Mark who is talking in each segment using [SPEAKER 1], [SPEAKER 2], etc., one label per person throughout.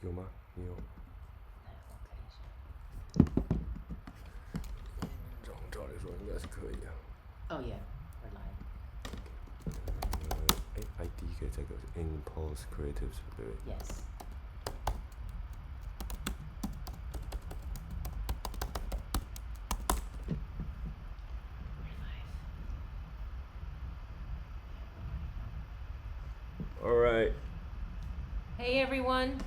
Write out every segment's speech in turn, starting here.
[SPEAKER 1] 有吗？你有？照理说应该是可以啊。
[SPEAKER 2] Oh yeah, we're live.
[SPEAKER 1] ID 给这个 InPulse Creatives 对不对
[SPEAKER 2] Yes.
[SPEAKER 1] All right.
[SPEAKER 2] Hey everyone.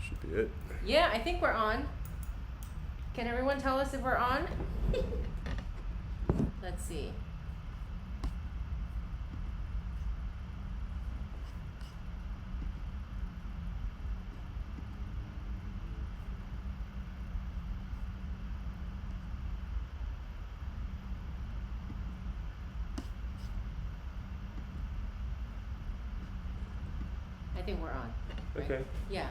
[SPEAKER 1] Should be it.
[SPEAKER 2] Yeah, I think we're on. Can everyone tell us if we're on? Let's see. I think we're on. Right?
[SPEAKER 1] Okay.
[SPEAKER 2] Yeah.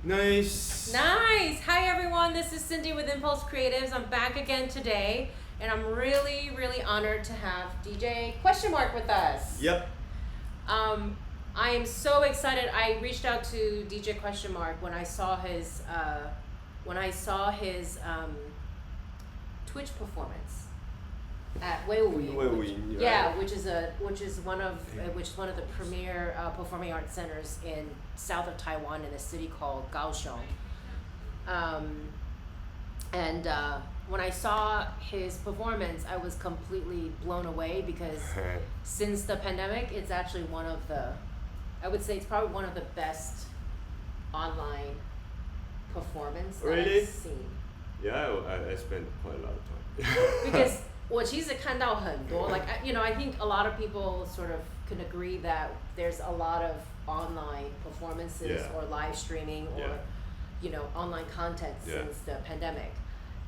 [SPEAKER 1] Nice.
[SPEAKER 2] Nice. Hi everyone. This is Cindy with InPulse Creatives. I'm back again today, and I'm really, really honored to have DJ with us.
[SPEAKER 1] Yep.
[SPEAKER 2] I am so excited. I reached out to DJ when I saw his Twitch performance at Weiwu. Yeah, which is one of the premier performing arts centers in south of Taiwan in a city called Kaohsiung. And when I saw his performance, I was completely blown away because since the pandemic, it's actually I would say it's probably one of the best online performance that I've seen.
[SPEAKER 1] Yeah, I spent quite a lot of time.
[SPEAKER 2] Because 我其实看到很多 like I think a lot of people sort of can agree that there's a lot of online performances or live streaming or online content since the pandemic,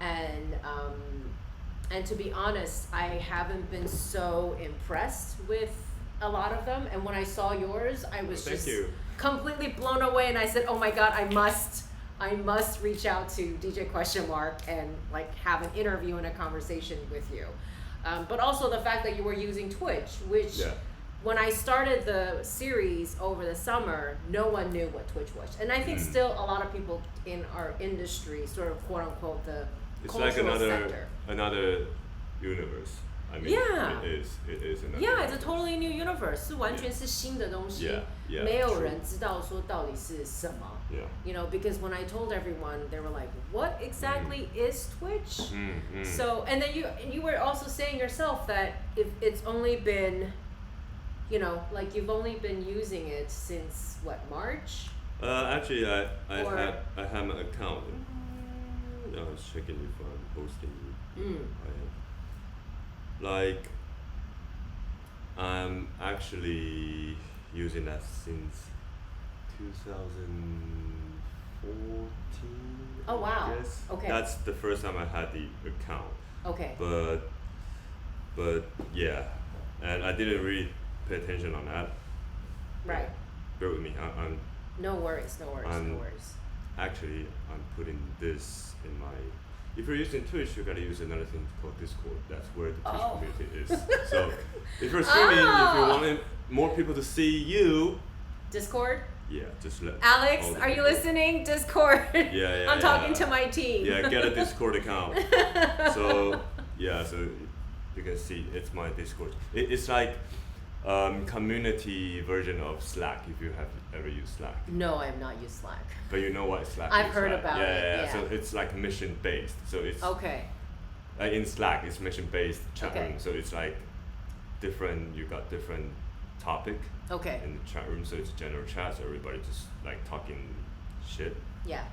[SPEAKER 2] and to be honest, I haven't been so impressed with a lot of them, and when I saw yours, I was completely blown away, and I said, oh my god, I must reach out to DJ and like have an interview and a conversation with you. But also the fact that you were using Twitch, which when I started the series over the summer, no one knew what Twitch was. And I think still a lot of people in our industry, sort of quote unquote the cultural sector.
[SPEAKER 1] Another universe. I mean, it is another
[SPEAKER 2] universe. It's a totally new universe. 是完全是新的东西。没有人知道说到底是什么。Because when I told everyone, they were like, what exactly is Twitch? So, and then you were also saying yourself that if it's only been, like you've only been using it since what, March?
[SPEAKER 1] Actually, I have an account. I was checking if I'm hosting you. Like, I'm actually using that since 2014.
[SPEAKER 2] Oh wow.
[SPEAKER 1] I guess.
[SPEAKER 2] Okay.
[SPEAKER 1] That's the first time I had the account.
[SPEAKER 2] Okay.
[SPEAKER 1] But yeah, and I didn't really pay attention on that.
[SPEAKER 2] Right.
[SPEAKER 1] Bear with me. I'm.
[SPEAKER 2] No worries. No worries.
[SPEAKER 1] Actually, I'm putting this in my. If you're using Twitch, you gotta use another thing called Discord. That's where the Twitch community is. So, if you're streaming, if you want more people to see you.
[SPEAKER 2] Discord?
[SPEAKER 1] Yeah, just let
[SPEAKER 2] Alex, are you listening? Discord.
[SPEAKER 1] Yeah.
[SPEAKER 2] I'm talking to my team.
[SPEAKER 1] Yeah, get a Discord account. So you can see it's my Discord. It's like community version of Slack, if you have ever used Slack.
[SPEAKER 2] No, I have not used Slack.
[SPEAKER 1] But you know what Slack is,
[SPEAKER 2] I've heard
[SPEAKER 1] right?
[SPEAKER 2] about it. Yeah.
[SPEAKER 1] So it's like mission based. So it's in Slack, it's mission based chat room. So it's like you got different topic in the chat room. So it's general chat. So everybody just like talking shit. Yeah.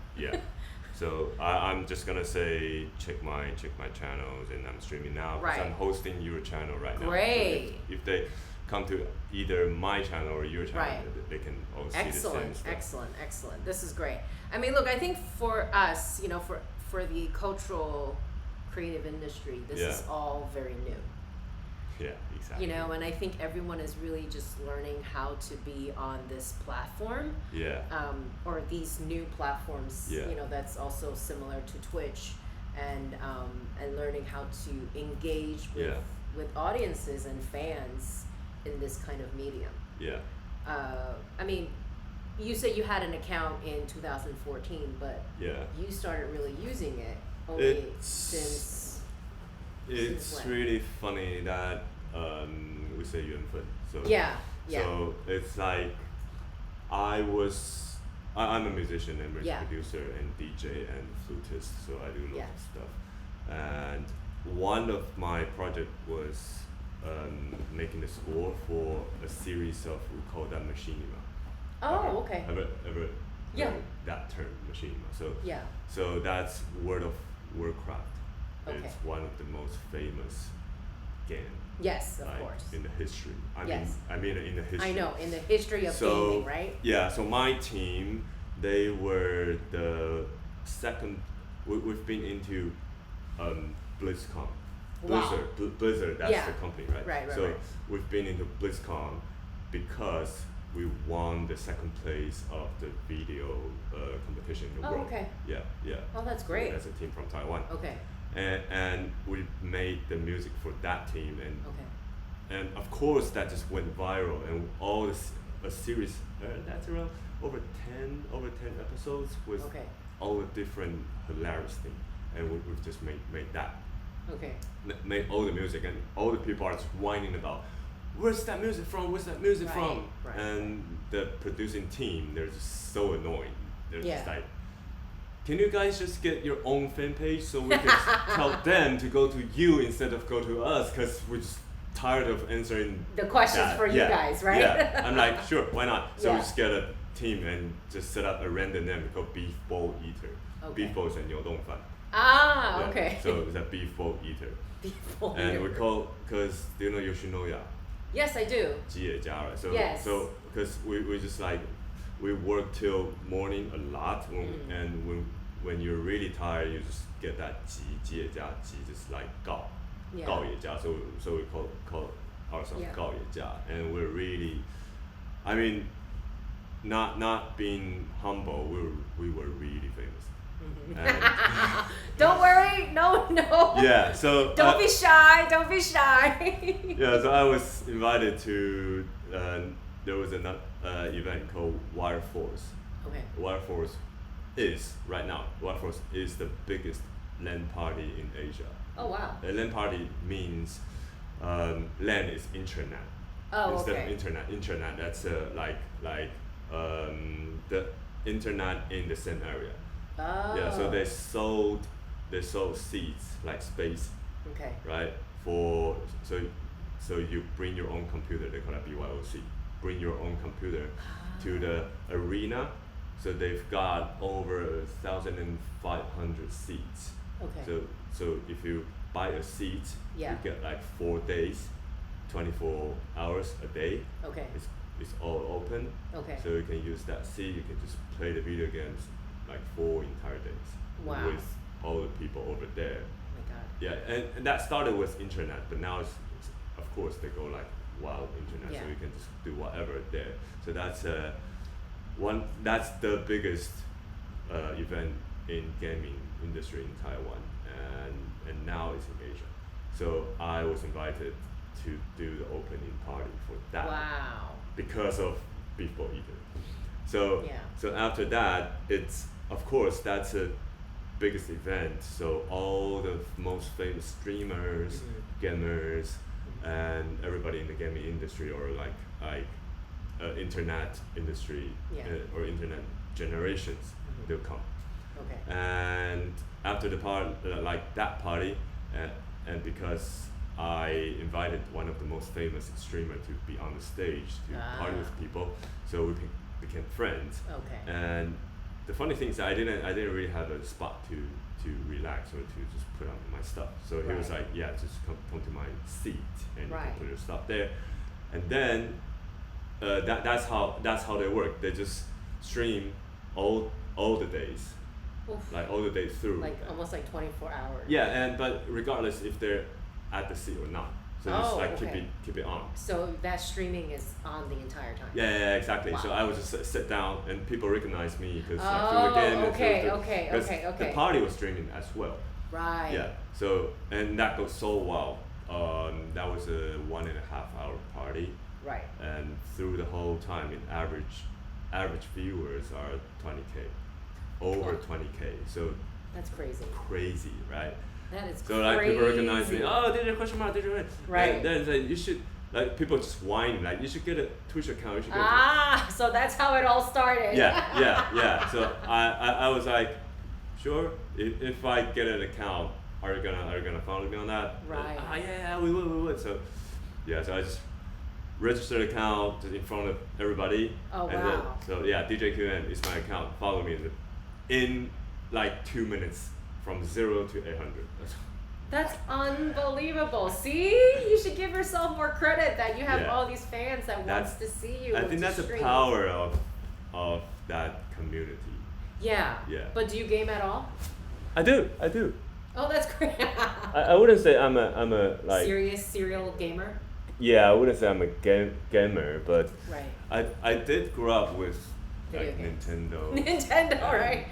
[SPEAKER 1] So I'm just gonna say check my channels, and I'm streaming now because I'm hosting your channel right now.
[SPEAKER 2] Great.
[SPEAKER 1] So if they come to either my channel or your channel, they can all see the same stuff.
[SPEAKER 2] Excellent. This is great. I mean, look, I think for us, for the cultural creative industry, this is all very new.
[SPEAKER 1] Yeah, exactly.
[SPEAKER 2] And I think everyone is really just learning how to be on this platform. Or these new platforms. That's also similar to Twitch, and learning how to engage with audiences and fans in this kind of medium.
[SPEAKER 1] Yeah.
[SPEAKER 2] I mean, you said you had an account in 2014, but you started really using it only since.
[SPEAKER 1] It's really funny that we say 缘分. So So it's like I'm a musician and music producer and DJ and flutist, so I do lots of stuff. And one of my project was making a score for a series of, we call that machinima.
[SPEAKER 2] Okay.
[SPEAKER 1] Ever heard that term, machinima? So that's World of Warcraft. Okay. It's one of the most famous game.
[SPEAKER 2] Yes, of course.
[SPEAKER 1] In the history. I mean in the history.
[SPEAKER 2] I know, in the history of gaming, right?
[SPEAKER 1] Yeah, so my team, they were the second, we've been into BlizzCon. Blizzard, that's the company, right? Right. We've been into BlizzCon because we won the second place of the video competition in the world.
[SPEAKER 2] Okay.
[SPEAKER 1] Yeah.
[SPEAKER 2] Oh, that's great.
[SPEAKER 1] That's a team from Taiwan.
[SPEAKER 2] Okay.
[SPEAKER 1] And we made the music for that team, and of course that just went viral, and all this a series that's around over 10 episodes with all the different hilarious things, and we've just made that. Okay. Made all the music, and all the people are just whining about where's that music from? Right. And the producing team, they're just so annoying. They're just like, can you guys just get your own fan page so we can tell them to go to you instead of go to us, because we're just tired of answering
[SPEAKER 2] the questions for you guys, right?
[SPEAKER 1] Yeah, I'm like, sure, why not? So we just get a team and just set up a random name called Beef Bowl Eater. Beef bowl is a 牛冻饭.
[SPEAKER 2] Okay.
[SPEAKER 1] So it's a Beef Bowl Eater. And we call, because do you know Yoshinoya?
[SPEAKER 2] Yes, I do.
[SPEAKER 1] 吉野家, right? So because we just like, we work till morning a lot, and when you're really tired, you just get that 吉野家, just like 告野家. So we call ourselves 告野家, and we're really, I mean, not being humble, we were really famous.
[SPEAKER 2] Don't worry, no.
[SPEAKER 1] Yeah, so
[SPEAKER 2] don't be shy.
[SPEAKER 1] Yeah, so I was invited to. There was an event called Wire Force. Okay. Wire Force is right now. Wire Force is the biggest LAN party in Asia.
[SPEAKER 2] Oh wow.
[SPEAKER 1] A LAN party means LAN is internet. Instead of internet, that's like the internet in the same area. Oh. Yeah, so they sold seats like space. Okay. Right? So you bring your own computer, they call it BYOC. Bring your own computer to the arena. So they've got over 1,500 seats. Okay. So if you buy a seat, you get like 4 days, 24 hours a day. Okay. It's all open. Okay. So you can use that seat, you can just play the video games like 4 entire days. Wow. With all the people over there. Oh my God. Yeah, and that started with internet, but now it's of course they go like wild internet, so you can just do whatever there. So that's the biggest event in gaming industry in Taiwan, and now it's in Asia. So I was invited to do the opening party for that. Wow. Because of Beef Bowl Eater. So after that, it's of course that's a biggest event. So all the most famous streamers, gamers, and everybody in the gaming industry, or like internet industry or internet generations, they'll come. Okay. And after the party, like that party, and because I invited one of the most famous streamers to be on the stage to party with people, so we became friends. Okay. And the funny thing is I didn't really have a spot to relax or to just put on my stuff. So he was like, just come to my seat and you can put your stuff there. And then that's how they work. They just stream all the days. Oof. Like all the days through. Like almost like 24 hours. Yeah, but regardless if they're at the seat or not. So just like keep it on. So that streaming is on the entire time. Yeah, exactly. Wow. So I would just sit down and people recognize me because through the game. Okay. The party was streaming as well. Right. Yeah. So and that goes so well. That was a 1.5 hour party,
[SPEAKER 2] Right.
[SPEAKER 1] And through the whole time, in average viewers are 20K, over 20K. So
[SPEAKER 2] that's crazy.
[SPEAKER 1] Crazy, right?
[SPEAKER 2] That is
[SPEAKER 1] so
[SPEAKER 2] crazy.
[SPEAKER 1] Like people recognize me. Oh, DJ question mark, DJ.
[SPEAKER 2] Right.
[SPEAKER 1] And then say you should. Like people just whine, like you should get a Twitch account. You should get
[SPEAKER 2] so that's how it all started.
[SPEAKER 1] Yeah. So I was like, sure. If I get an account, are you gonna follow me on that?
[SPEAKER 2] Right.
[SPEAKER 1] Yeah, we would. So I just registered an account in front of everybody.
[SPEAKER 2] Oh
[SPEAKER 1] and
[SPEAKER 2] wow.
[SPEAKER 1] So DJQM is my account. Follow me in like 2 minutes from 0 to 800.
[SPEAKER 2] That's unbelievable. See, you should give yourself more credit that you have all these fans that wants to see you.
[SPEAKER 1] I think that's the power of that community.
[SPEAKER 2] Yeah. But do you game at all?
[SPEAKER 1] I do.
[SPEAKER 2] Oh, that's great.
[SPEAKER 1] I wouldn't say I'm a like
[SPEAKER 2] serious serial gamer.
[SPEAKER 1] Yeah, I wouldn't say I'm a gamer, but
[SPEAKER 2] right.
[SPEAKER 1] I did grow up with
[SPEAKER 2] video games.
[SPEAKER 1] Nintendo.
[SPEAKER 2] Nintendo, right?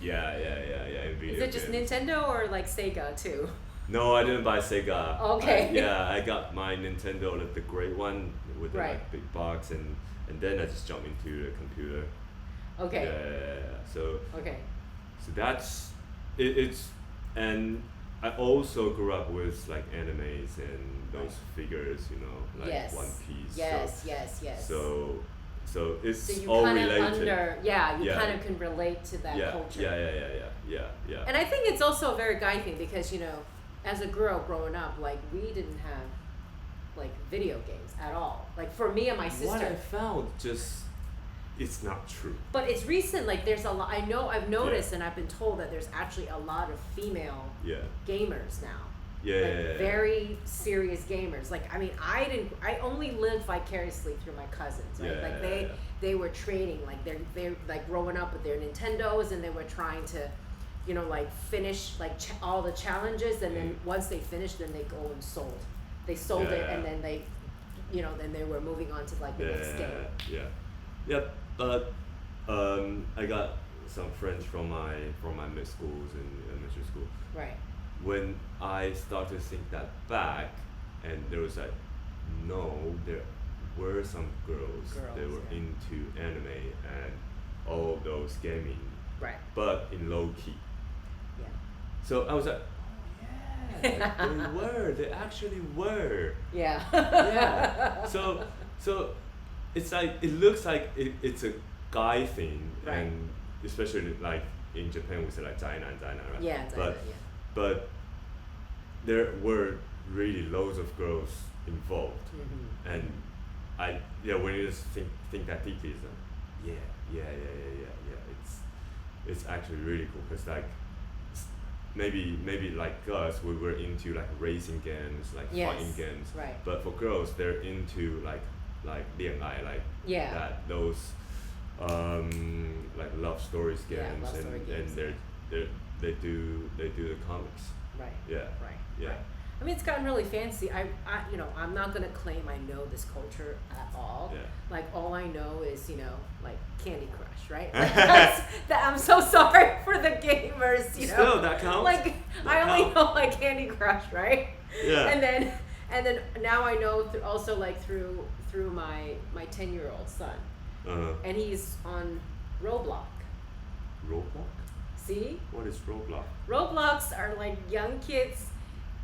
[SPEAKER 1] Yeah.
[SPEAKER 2] Is it just Nintendo or like Sega too?
[SPEAKER 1] No, I didn't buy Sega.
[SPEAKER 2] Okay.
[SPEAKER 1] I got my Nintendo, the great one with the like big box, and then I just jumped into the computer.
[SPEAKER 2] Okay.
[SPEAKER 1] Yeah. So.
[SPEAKER 2] Okay.
[SPEAKER 1] So that's it's, and I also grew up with like animes and those figures, like One Piece.
[SPEAKER 2] Yes.
[SPEAKER 1] So it's
[SPEAKER 2] so you
[SPEAKER 1] all
[SPEAKER 2] kind of
[SPEAKER 1] related.
[SPEAKER 2] you kind of can relate to that culture.
[SPEAKER 1] Yeah.
[SPEAKER 2] And I think it's also a very guy thing because as a girl growing up, like we didn't have like video games at all. Like for me and my sister.
[SPEAKER 1] What I found it's not true.
[SPEAKER 2] But it's recent. Like there's a lot. I've noticed and I've been told that there's actually a lot of female gamers now. Very serious gamers. Like I mean, I only lived vicariously through my cousins, right? They were trading, like they're like growing up with their Nintendos, and they were trying to, like finish like all the challenges, and then once they finished, then they go and sold. They sold it, and then they, then they were moving on to like the next game.
[SPEAKER 1] Yeah, but I got some friends from my mid schools and elementary school.
[SPEAKER 2] Right.
[SPEAKER 1] When I started to think that back, and there was like, there were some girls that were into anime and all those gaming,
[SPEAKER 2] right?
[SPEAKER 1] But in low key.
[SPEAKER 2] Yeah.
[SPEAKER 1] So I was like, they actually were.
[SPEAKER 2] Yeah.
[SPEAKER 1] Yeah. So it's like it looks like it's a guy thing, and especially like in Japan we say like 宅男, right?
[SPEAKER 2] Yeah,
[SPEAKER 1] but there were really loads of girls involved, and when you just think that deeply, it's like, it's actually really cool because like maybe like us, we were into like racing games, like fighting games,
[SPEAKER 2] right?
[SPEAKER 1] But for girls, they're into like 恋爱, like that those like love stories games, and they do the comics.
[SPEAKER 2] Right.
[SPEAKER 1] Yeah.
[SPEAKER 2] Right. I mean, it's gotten really fancy. I'm not gonna claim I know this culture at all.
[SPEAKER 1] Yeah.
[SPEAKER 2] Like all I know is like Candy Crush, right? Like, I'm so sorry for the gamers.
[SPEAKER 1] Still, that counts.
[SPEAKER 2] Like I only know like Candy Crush, right?
[SPEAKER 1] Yeah.
[SPEAKER 2] And then now I know also like through my 10-year-old son, and he's on Roblox.
[SPEAKER 1] Roblox?
[SPEAKER 2] See?
[SPEAKER 1] What is Roblox?
[SPEAKER 2] Roblox are like young kids.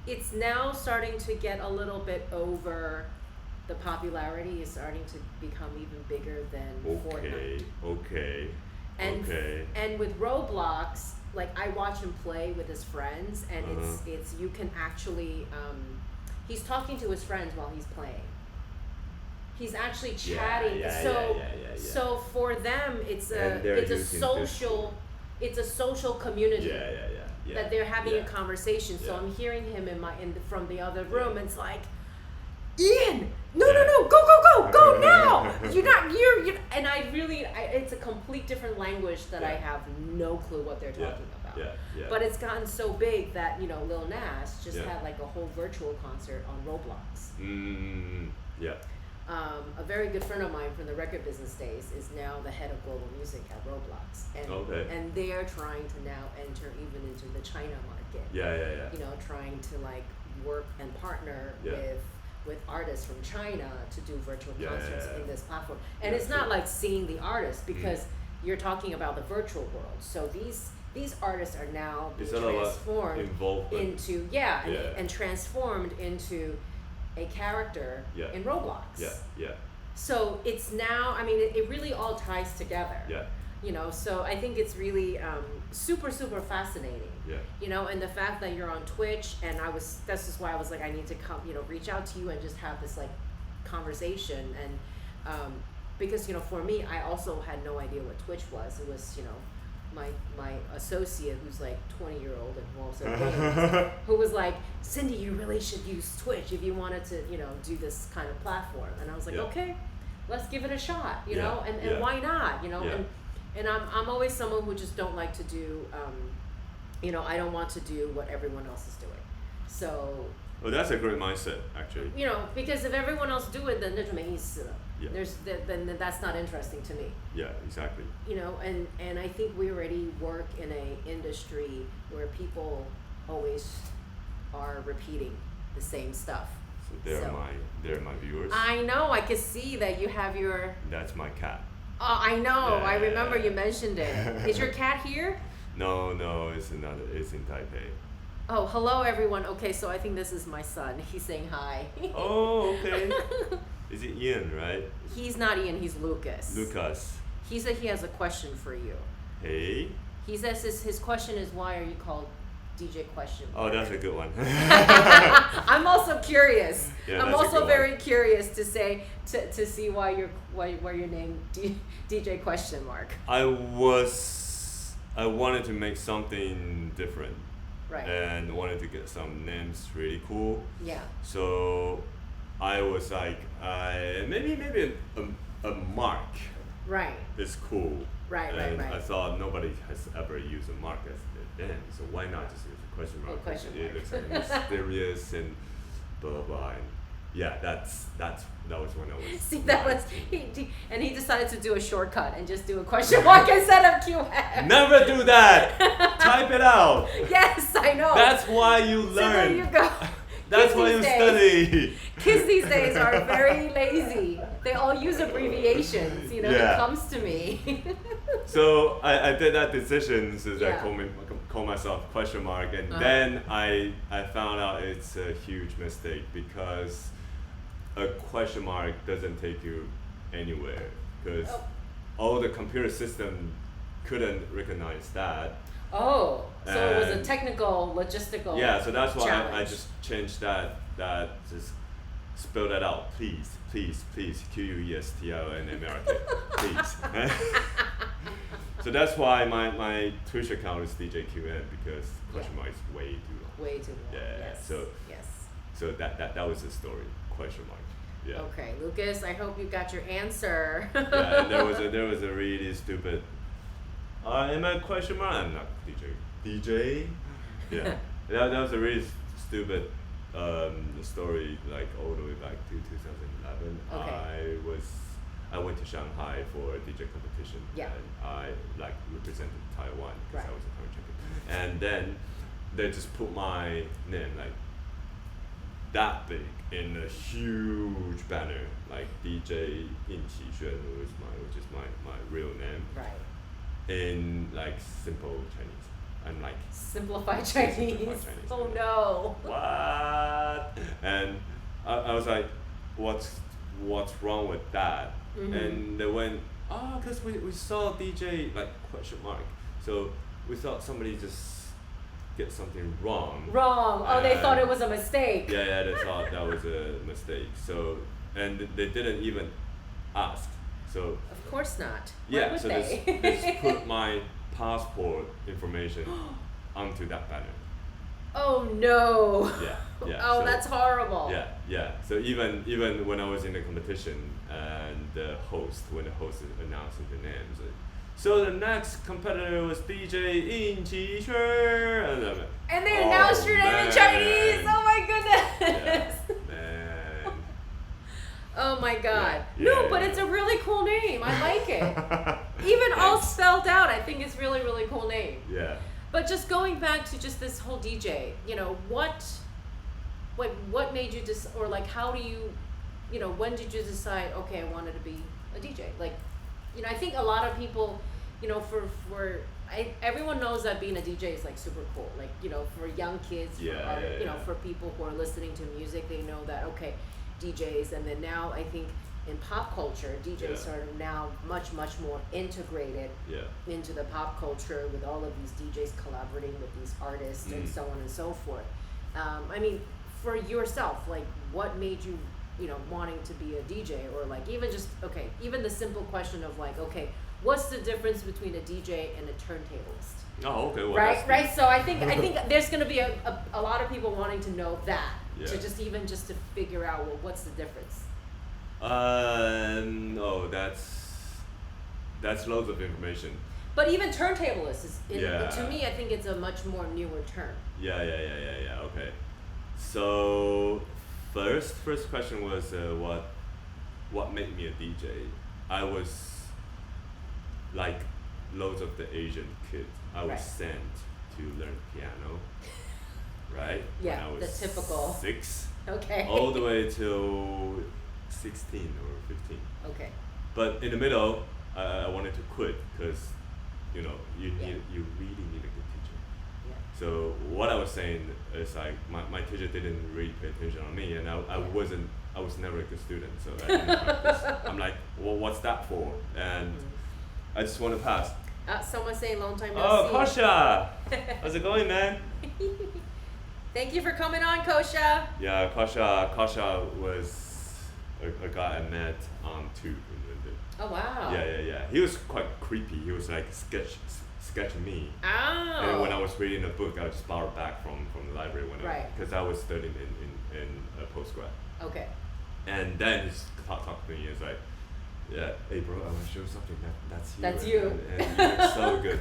[SPEAKER 2] It's now starting to get a little bit over. The popularity is starting to become even bigger than Fortnite.
[SPEAKER 1] Okay.
[SPEAKER 2] And with Roblox, like I watch him play with his friends, and it's you can actually he's talking to his friends while he's playing. He's actually chatting. So for them, it's a social community. That they're having a conversation. So I'm hearing him from the other room, and it's like, Ian, no, go now. You're and it's a complete different language that I have no clue what they're talking about. But it's gotten so big that Lil Nas just had like a whole virtual concert on Roblox. A very good friend of mine from the record business days is now the head of global music at Roblox, and they're trying to now enter even into the China market.
[SPEAKER 1] Yeah.
[SPEAKER 2] Trying to like work and partner with artists from China to do virtual concerts in this platform. And it's
[SPEAKER 1] true.
[SPEAKER 2] not like seeing the artist, because you're talking about the virtual world. So these artists are now being transformed into and transformed into a character in Roblox. So it's now, I mean, it really all ties together. You know, so I think it's really super fascinating. You know, and the fact that you're on Twitch, and that's just why I was like, I need to come, you know, reach out to you and just have this like conversation. And because, you know, for me, I also had no idea what Twitch was. It was, you know, my associate, who's like 20-year-old and who also games, who was like, Cindy, you really should use Twitch if you wanted to, you know, do this kind of platform. And I was like, okay, let's give it a shot, you know, and why not, you know? And I'm always someone who just don't like to do, you know, I don't want to do what everyone else is doing. So.
[SPEAKER 1] Well, that's a great mindset, actually.
[SPEAKER 2] You know, because if everyone else do it, then 那就没意思了. Then that's not interesting to me.
[SPEAKER 1] Yeah, exactly.
[SPEAKER 2] You know, and I think we already work in a industry where people always are repeating the same stuff.
[SPEAKER 1] So they're my viewers.
[SPEAKER 2] I know. I can see that you have your.
[SPEAKER 1] That's my cat.
[SPEAKER 2] Oh, I know. I remember you mentioned it. Is your cat here?
[SPEAKER 1] No, it's in Taipei.
[SPEAKER 2] Oh, hello everyone. Okay, so I think this is my son. He's saying hi.
[SPEAKER 1] Oh, okay. Is it Ian, right?
[SPEAKER 2] He's not Ian, he's Lucas.
[SPEAKER 1] Lucas.
[SPEAKER 2] He said he has a question for you.
[SPEAKER 1] Hey?
[SPEAKER 2] He says his question is, why are you called DJ Question Mark?
[SPEAKER 1] Oh, that's a good one.
[SPEAKER 2] I'm also curious.
[SPEAKER 1] Yeah,
[SPEAKER 2] I'm also very curious to see why you're named DJ Question Mark.
[SPEAKER 1] I wanted to make something different.
[SPEAKER 2] Right.
[SPEAKER 1] And wanted to get some names really cool.
[SPEAKER 2] Yeah.
[SPEAKER 1] So I was like, maybe a mark.
[SPEAKER 2] Right.
[SPEAKER 1] Is cool.
[SPEAKER 2] Right.
[SPEAKER 1] I thought nobody has ever used a mark as the name, so why not just use a question mark? It looks like mysterious and blah blah blah. And yeah, that was when I was.
[SPEAKER 2] See, that was he decided to do a shortcut and just do a question mark instead of QM.
[SPEAKER 1] Never do that. Type it out.
[SPEAKER 2] Yes, I know.
[SPEAKER 1] That's why you learn.
[SPEAKER 2] So there you go.
[SPEAKER 1] That's why you study.
[SPEAKER 2] Kids these days are very lazy. They all use abbreviations, you know, when it comes to me.
[SPEAKER 1] So I did that decision, so I call myself question mark, and then I found out it's a huge mistake, because a question mark doesn't take you anywhere, because all the computer system couldn't recognize that. Oh, so it was a technical, logistical
[SPEAKER 2] challenge.
[SPEAKER 1] So that's why I just changed that just spell that out, please, QUESTION American, please. So that's why my Twitch account is DJQM, because question mark is way too long.
[SPEAKER 2] Way too long.
[SPEAKER 1] Yeah. So that was the story, question mark. Yeah.
[SPEAKER 2] Okay, Lucas, I hope you got your answer.
[SPEAKER 1] And there was a really stupid. Am I question mark? I'm not DJ. Yeah. that was a really stupid story, like all the way back to 2011.
[SPEAKER 2] Okay.
[SPEAKER 1] I went to Shanghai for a DJ competition, and I represented Taiwan because I was a current champion. And then they just put my name like that big in a huge banner, like DJ InPulse, which is my real name.
[SPEAKER 2] Right.
[SPEAKER 1] In like simple Chinese. I'm like
[SPEAKER 2] simplified Chinese. Oh no.
[SPEAKER 1] What? And I was like, what's wrong with that? Mm-hmm. And they went, because we saw DJ like question mark, so we thought somebody just get something wrong.
[SPEAKER 2] They thought it was a mistake.
[SPEAKER 1] Yeah, they thought that was a mistake. So, and they didn't even ask. So
[SPEAKER 2] of course not.
[SPEAKER 1] Yeah, so they just put my passport information onto that banner.
[SPEAKER 2] Oh no.
[SPEAKER 1] Yeah.
[SPEAKER 2] Oh, so, that's horrible.
[SPEAKER 1] Yeah. So even when I was in the competition, and when the host announced the names, so the next competitor was DJ InPulse,
[SPEAKER 2] and they announced your name in Chinese. Oh my goodness.
[SPEAKER 1] Yeah, man.
[SPEAKER 2] Oh my god. But it's a really cool name. I like it. Even all spelled out, I think it's really, really cool name.
[SPEAKER 1] Yeah.
[SPEAKER 2] But just going back to just this whole DJ, you know, what made you or like how do you, when did you decide, okay, I wanted to be a DJ? Like, I think a lot of people, everyone knows that being a DJ is like super cool. Like, for young kids, for people who are listening to music, they know that, okay, DJs, and then now I think in pop culture, DJs are now much, much more integrated into the pop culture with all of these DJs collaborating with these artists and so on and so forth. I mean, for yourself, like what made you, wanting to be a DJ, or like even the simple question of like, okay, what's the difference between a DJ and a turntablist?
[SPEAKER 1] Oh, okay. Well,
[SPEAKER 2] right. So I think there's going to be a lot of people wanting to know that to just to figure out, well, what's the difference?
[SPEAKER 1] No, that's loads of information.
[SPEAKER 2] But even turntablist is, to me, I think it's a much more newer term.
[SPEAKER 1] Yeah. Okay. So first question was what made me a DJ? I was like loads of the Asian kids. I was sent to learn piano, right?
[SPEAKER 2] Yeah,
[SPEAKER 1] when I was
[SPEAKER 2] the typical
[SPEAKER 1] 6.
[SPEAKER 2] Okay.
[SPEAKER 1] All the way till 16 or 15.
[SPEAKER 2] Okay.
[SPEAKER 1] But in the middle, I wanted to quit because, you really need a good teacher.
[SPEAKER 2] Yeah.
[SPEAKER 1] So what I was saying is like my teacher didn't really pay attention on me, and I was never a good student, so I didn't practice. I'm like, well, what's that for? And I just want to pass.
[SPEAKER 2] Someone saying long time no see.
[SPEAKER 1] Kosha! How's it going, man?
[SPEAKER 2] Thank you for coming on, Kosha.
[SPEAKER 1] Yeah, Kosha was a guy I met on Tube in London.
[SPEAKER 2] Oh wow.
[SPEAKER 1] Yeah. He was quite creepy. He was like sketching me.
[SPEAKER 2] Oh.
[SPEAKER 1] And when I was reading a book, I would just borrow back from the library because I was studying in a postgrad.
[SPEAKER 2] Okay.
[SPEAKER 1] And then he talked to me. He was like, yeah, hey bro, I want to show you something. That's you.
[SPEAKER 2] That's you.
[SPEAKER 1] And you look so good.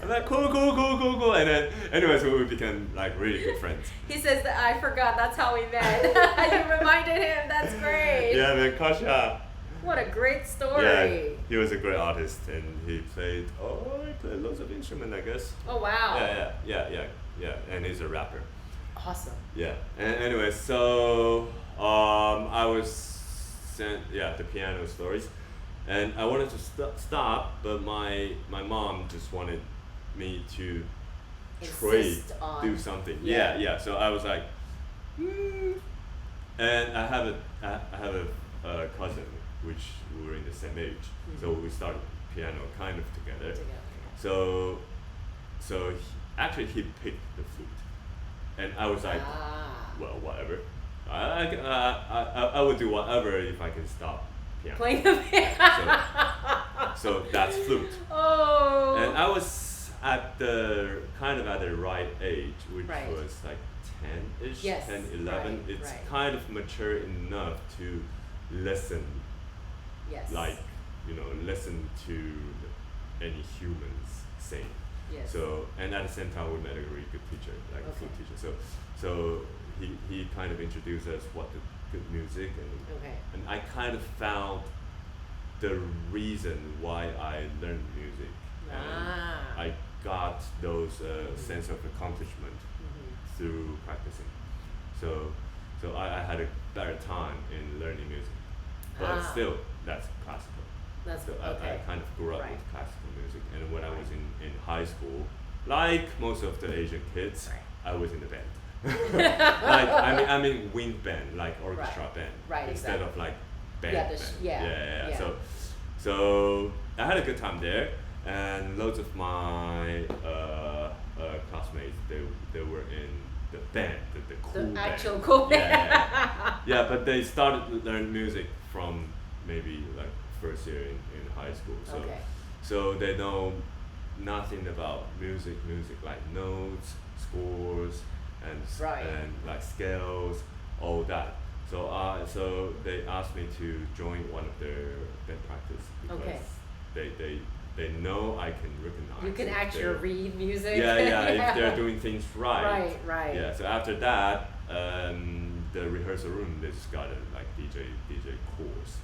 [SPEAKER 1] I'm like, cool. And then, anyways, we became like really good friends.
[SPEAKER 2] He says that I forgot. That's how we met. You reminded him. That's great.
[SPEAKER 1] Yeah, man, Kosha.
[SPEAKER 2] What a great story.
[SPEAKER 1] Yeah, he was a great artist, and he played loads of instruments, I guess.
[SPEAKER 2] Oh wow.
[SPEAKER 1] Yeah. And he's a rapper.
[SPEAKER 2] Awesome.
[SPEAKER 1] Yeah. And anyway, so I was sent the piano stories. And I wanted to stop, but my mom just wanted me to do something. Yeah. So I was like, and I have a cousin, which we were in the same age, so we started piano kind of together. So he picked the flute, and I was like, well, whatever. I would do whatever if I can stop piano.
[SPEAKER 2] Playing the piano.
[SPEAKER 1] So that's flute.
[SPEAKER 2] Oh.
[SPEAKER 1] And I was at the right age, which was like 10-ish, 10, 11. It's kind of mature enough to listen.
[SPEAKER 2] Yes.
[SPEAKER 1] Like, listen to any humans sing.
[SPEAKER 2] Yes.
[SPEAKER 1] So, and at the same time, we met a really good teacher, like a flute teacher. So he kind of introduced us what the good music, and I kind of found the reason why I learned music, and I got those sense of accomplishment through practicing. So I had a better time in learning music, but still that's classical. I kind of grew up with classical music, and when I was in high school, like most of the Asian kids, I was in the band. Like I mean wind band, like orchestra band, instead of like band. Yeah. So I had a good time there, and loads of my classmates they were in the band, the cool band.
[SPEAKER 2] Actual cool band.
[SPEAKER 1] Yeah, but they started to learn music from maybe like first year in high school. So they know nothing about music like notes, scores, and like scales, all that. So they asked me to join one of their band practice because they know I can recognize.
[SPEAKER 2] You can actually read music.
[SPEAKER 1] Yeah, if they're doing things right.
[SPEAKER 2] Right.
[SPEAKER 1] Yeah. So after that, the rehearsal room they just got a like DJ course.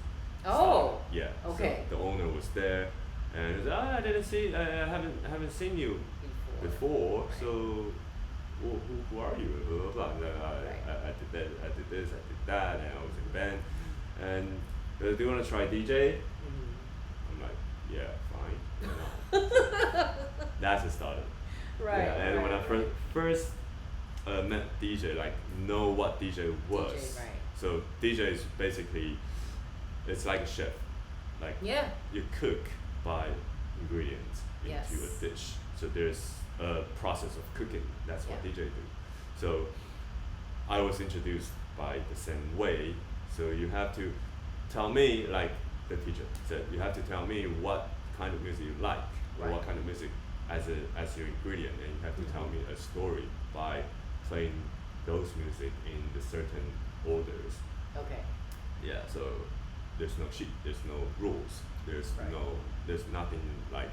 [SPEAKER 2] Oh.
[SPEAKER 1] So, yeah.
[SPEAKER 2] Okay.
[SPEAKER 1] So the owner was there, and he said, I haven't seen you before. So who are you? Blah, blah, blah. And then I did that, I did this, I did that, and I was in a band. And do you want to try DJ? I'm like, yeah, fine. Why not? That's the start.
[SPEAKER 2] Right.
[SPEAKER 1] Yeah, and when I first met DJ, like know what DJ was.
[SPEAKER 2] DJ, right.
[SPEAKER 1] So DJ is basically, it's like a chef. Like you cook by ingredients into a dish. So there's a process of cooking. That's what DJ do. So I was introduced by the same way. So you have to tell me, like the teacher said, you have to tell me what kind of music you like, or what kind of music as your ingredient, and you have to tell me a story by playing those music in the certain orders.
[SPEAKER 2] Okay.
[SPEAKER 1] Yeah, so there's no cheat, there's no rules, there's nothing like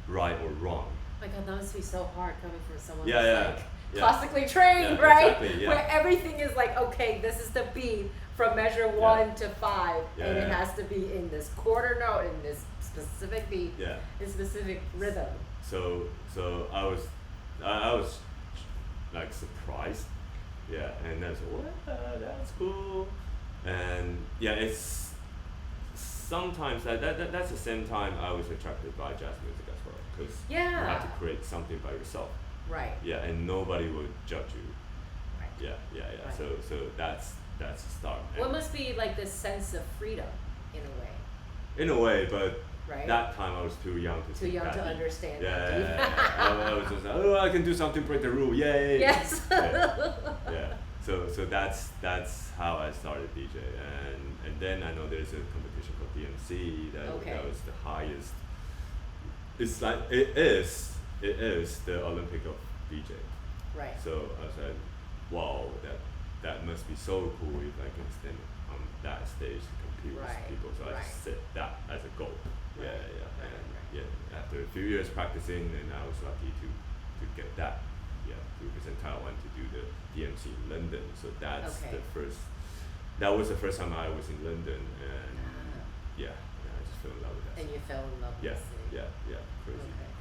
[SPEAKER 1] right or wrong.
[SPEAKER 2] My God, that must be so hard coming from someone classically trained, right?
[SPEAKER 1] Exactly,
[SPEAKER 2] where everything is like, okay, this is the beat from measure 1 to 5, and it has to be in this quarter note, in this specific beat, in specific rhythm.
[SPEAKER 1] So I was like surprised, and that's that's cool, and it's sometimes that's the same time I was attracted by jazz music as well, because you have to create something by yourself. Right. Yeah, and nobody will judge you. Right. Yeah. Right. So that's the start.
[SPEAKER 2] What must be like this sense of freedom, in a way?
[SPEAKER 1] In a way, but that time I was too young to
[SPEAKER 2] understand.
[SPEAKER 1] I was just like, I can do something, break the rule, yay!
[SPEAKER 2] Yes.
[SPEAKER 1] So that's how I started DJ, and then I know there's a competition called DMC that was the highest. It's like it is the Olympic of DJ. Right. So I was like, wow, that must be so cool if I can stand on that stage to compete with people. So I set that as a goal. After a few years practicing, and I was lucky to get that. To represent Taiwan to do the DMC in London. So that's that was the first time I was in London, and I just fell in love with that.
[SPEAKER 2] And you fell in love with the city.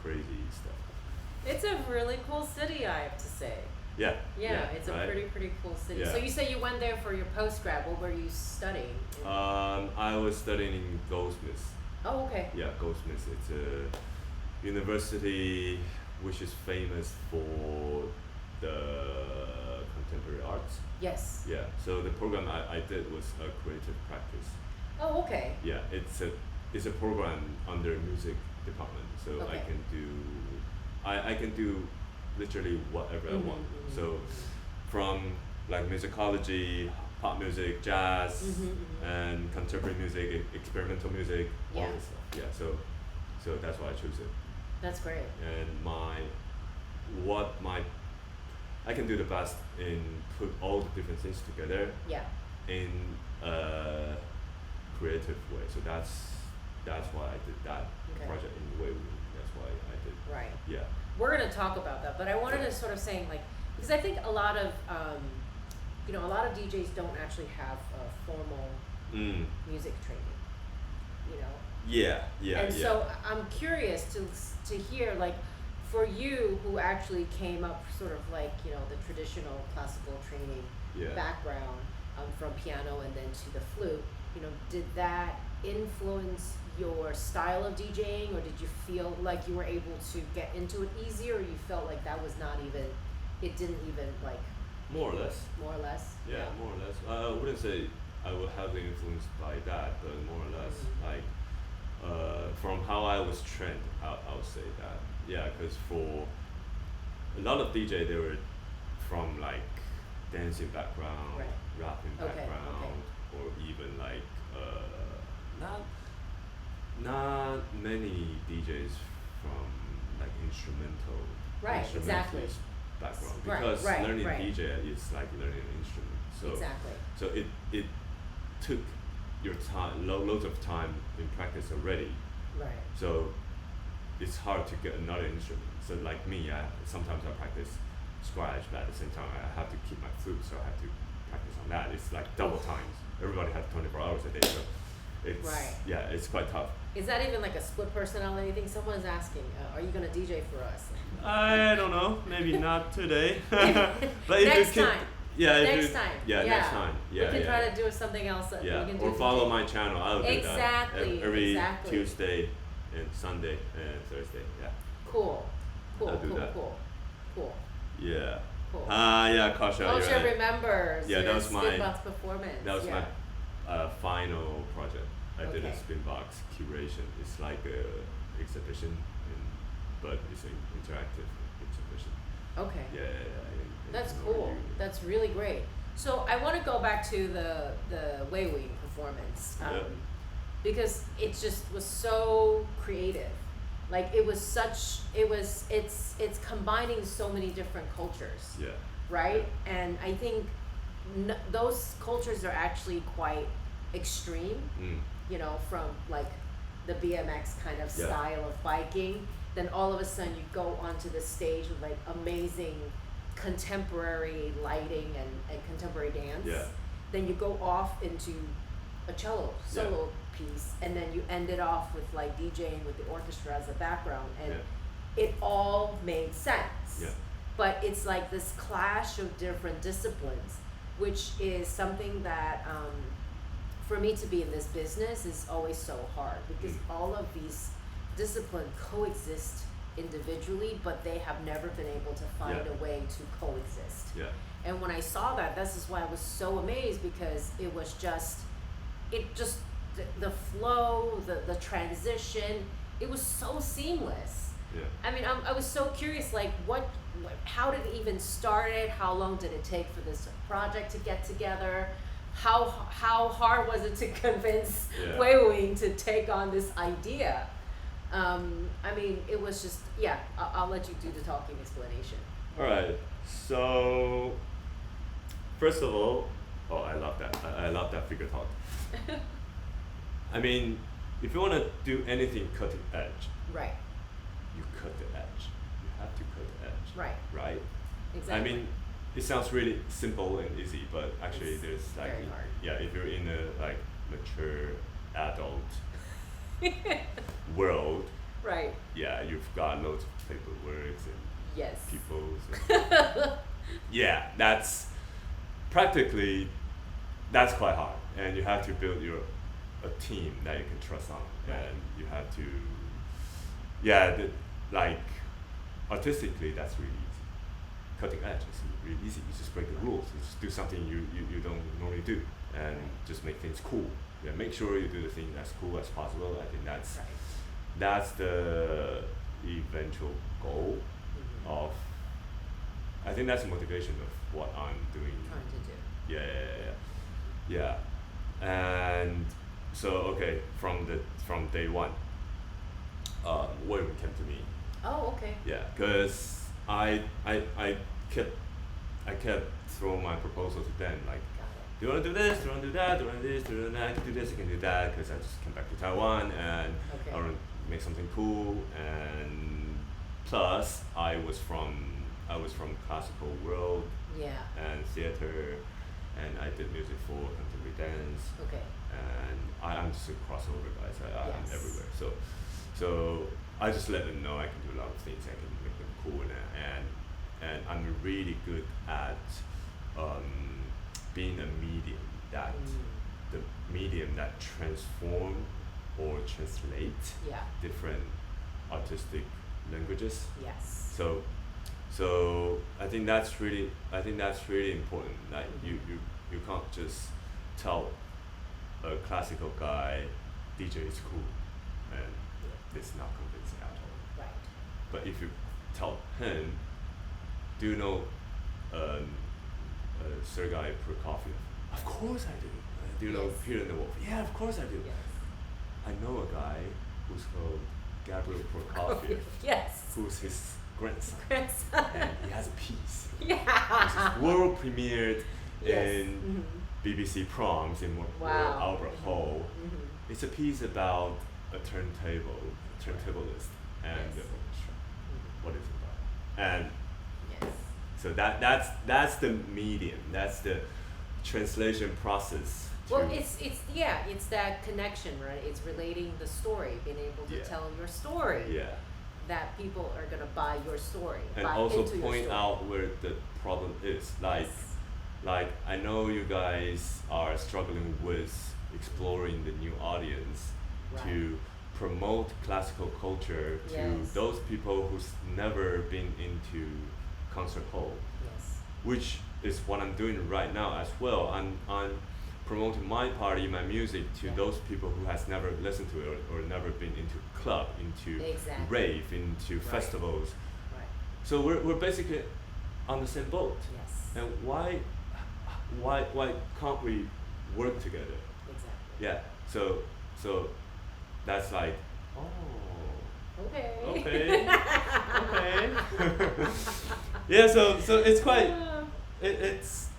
[SPEAKER 1] Crazy stuff.
[SPEAKER 2] It's a really cool city, I have to say. It's a pretty cool city. So you say you went there for your postgrad. What were you studying?
[SPEAKER 1] I was studying in Goldsmiths.
[SPEAKER 2] Oh, okay.
[SPEAKER 1] Yeah, Goldsmiths. It's a university which is famous for the contemporary arts. Yes. Yeah. So the program I did was a creative practice.
[SPEAKER 2] Oh, okay.
[SPEAKER 1] Yeah, it's a program under music department. So I can do literally whatever I want. So from like musicology, pop music, jazz, and contemporary music, experimental music, all this stuff. So that's why I chose it.
[SPEAKER 2] That's great.
[SPEAKER 1] And I can do the best in put all the different things together. In a creative way. So that's why I did that project in the way that's why I did.
[SPEAKER 2] Right.
[SPEAKER 1] Yeah.
[SPEAKER 2] We're gonna talk about that, but I wanted to sort of saying like, because I think a lot of a lot of DJs don't actually have a formal music training. And so I'm curious to hear, like, for you who actually came up sort of like, the traditional classical training background from piano and then to the flute, did that influence your style of DJing, or did you feel like you were able to get into it easier, or you felt like that was it didn't even like...
[SPEAKER 1] More or less.
[SPEAKER 2] More or less?
[SPEAKER 1] Yeah, more or less. I wouldn't say I was heavily influenced by that, but more or less, like, from how I was trained, I would say that. Yeah, because for a lot of DJ, they were from like dancing background, rapping background, or even like not many DJs from like instrumental background, because learning DJ is like learning an instrument. So it took your time, loads of time in practice already. Right. So it's hard to get another instrument. So like me, sometimes I practice scratch, but at the same time I have to keep my flute, so I have to practice on that. It's like double times. Everybody has 24 hours a day. So it's it's quite tough.
[SPEAKER 2] Is that even like a split personality thing? Someone is asking, are you gonna DJ for us?
[SPEAKER 1] I don't know. Maybe not today. But
[SPEAKER 2] next time.
[SPEAKER 1] Yeah.
[SPEAKER 2] Next time.
[SPEAKER 1] Yeah, next time. Yeah,
[SPEAKER 2] we can try to do something else that we can do.
[SPEAKER 1] Or follow my channel. I'll do that every
[SPEAKER 2] exactly.
[SPEAKER 1] Tuesday and Sunday and Thursday. Yeah.
[SPEAKER 2] Cool.
[SPEAKER 1] I'll do that.
[SPEAKER 2] Cool.
[SPEAKER 1] Yeah.
[SPEAKER 2] Cool.
[SPEAKER 1] Yeah, Kasha.
[SPEAKER 2] Culture remembers.
[SPEAKER 1] Yeah, that was my
[SPEAKER 2] Spinbox performance.
[SPEAKER 1] That was my final project. I did a Spinbox curation. It's like a exhibition, but it's an interactive exhibition.
[SPEAKER 2] Okay.
[SPEAKER 1] Yeah.
[SPEAKER 2] That's cool. That's really great. So I want to go back to the Wei Wing performance because it just was so creative. Like it's combining so many different cultures.
[SPEAKER 1] Yeah.
[SPEAKER 2] Right? And I think those cultures are actually quite extreme. You know, from like the BMX kind of style of biking. Then all of a sudden you go onto the stage with like amazing contemporary lighting and contemporary dance.
[SPEAKER 1] Yeah.
[SPEAKER 2] Then you go off into a cello solo piece, and then you end it off with like DJing with the orchestra as a background, and it all made sense.
[SPEAKER 1] Yeah.
[SPEAKER 2] But it's like this clash of different disciplines, which is something that for me to be in this business is always so hard, because all of these disciplines coexist individually, but they have never been able to find a way to coexist.
[SPEAKER 1] Yeah.
[SPEAKER 2] And when I saw that, this is why I was so amazed, because it was just the flow, the transition, it was so seamless.
[SPEAKER 1] Yeah.
[SPEAKER 2] I mean, I was so curious, like how did it even start it? How long did it take for this project to get together? How hard was it to convince Wei Wing to take on this idea? I mean, it was just, I'll let you do the talking explanation.
[SPEAKER 1] All right. So, first of all, I love that. I love that figure talk. I mean, if you want to do anything cutting edge,
[SPEAKER 2] right,
[SPEAKER 1] you cut the edge. You have to cut the edge.
[SPEAKER 2] Right.
[SPEAKER 1] Right?
[SPEAKER 2] Exactly.
[SPEAKER 1] I mean, it sounds really simple and easy, but actually there's like,
[SPEAKER 2] very hard.
[SPEAKER 1] If you're in a like mature adult world,
[SPEAKER 2] right,
[SPEAKER 1] you've got loads of paperwork and people. That's practically, that's quite hard, and you have to build a team that you can trust on, and you have to, like artistically that's really easy. Cutting edge is really easy. You just break the rules. You just do something you don't normally do, and just make things cool. Make sure you do the thing as cool as possible. I think that's the eventual goal of. I think that's the motivation of what I'm doing.
[SPEAKER 2] Trying to do.
[SPEAKER 1] Yeah. And so from day one, Wei Wing came to me.
[SPEAKER 2] Oh, okay.
[SPEAKER 1] Yeah, because I kept throwing my proposal to them, like, do you want to do this? Do you want to do that? Do you want to do this? Do you want to do that? I can do this. I can do that. Because I just came back to Taiwan and I want to make something cool. And plus, I was from classical world and theater, and I did music for contemporary dance. Okay. And I'm just a crossover guy. So I'm everywhere. So I just let them know I can do a lot of things. I can make them cool, and I'm really good at being a medium that transform or translate different artistic languages. Yes. So I think that's really important. Like you can't just tell a classical guy DJ is cool, and it's not convincing at all. Right. But if you tell him, do you know Sergei Prokofiev? Of course I do. Do you know Peter and the Wolf? Yeah, of course I do. Yes. I know a guy who's called Gabriel Prokofiev. Yes. Who's his grandson. And he has a piece. Yeah. It's world premiered in BBC Proms in Albert Hall. Mm-hmm. It's a piece about a turntablist, and what it's about. And so that's the medium. That's the translation process
[SPEAKER 2] Well, it's that connection, right? It's relating the story, being able to tell your story.
[SPEAKER 1] Yeah.
[SPEAKER 2] That people are gonna buy your story.
[SPEAKER 1] And also point out where the problem is. Like I know you guys are struggling with exploring the new audience to promote classical culture to those people who's never been into concert hall.
[SPEAKER 2] Yes.
[SPEAKER 1] Which is what I'm doing right now as well. I'm promoting my party, my music to those people who has never listened to it or never been into club, into rave, into festivals.
[SPEAKER 2] Right.
[SPEAKER 1] So we're basically on the same boat.
[SPEAKER 2] Yes.
[SPEAKER 1] And why can't we work together?
[SPEAKER 2] Exactly.
[SPEAKER 1] Yeah. So that's like,
[SPEAKER 2] okay.
[SPEAKER 1] Okay. Yeah, so it's quite it's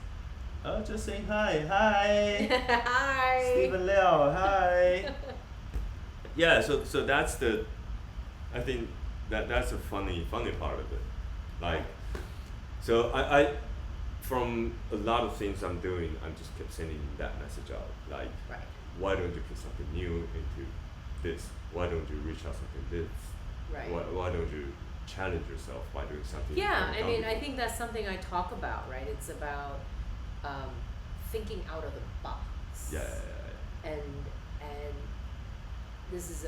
[SPEAKER 1] just saying hi.
[SPEAKER 2] Hi.
[SPEAKER 1] Stephen Liao, hi. Yeah, so that's I think that's a funny part of it. Like, so I from a lot of things I'm doing, I'm just kept sending that message out. Like, why don't you put something new into this? Why don't you reach out something this?
[SPEAKER 2] Right.
[SPEAKER 1] Why don't you challenge yourself by doing something?
[SPEAKER 2] Yeah, I mean, I think that's something I talk about, right? It's about thinking out of the box.
[SPEAKER 1] Yeah.
[SPEAKER 2] And this is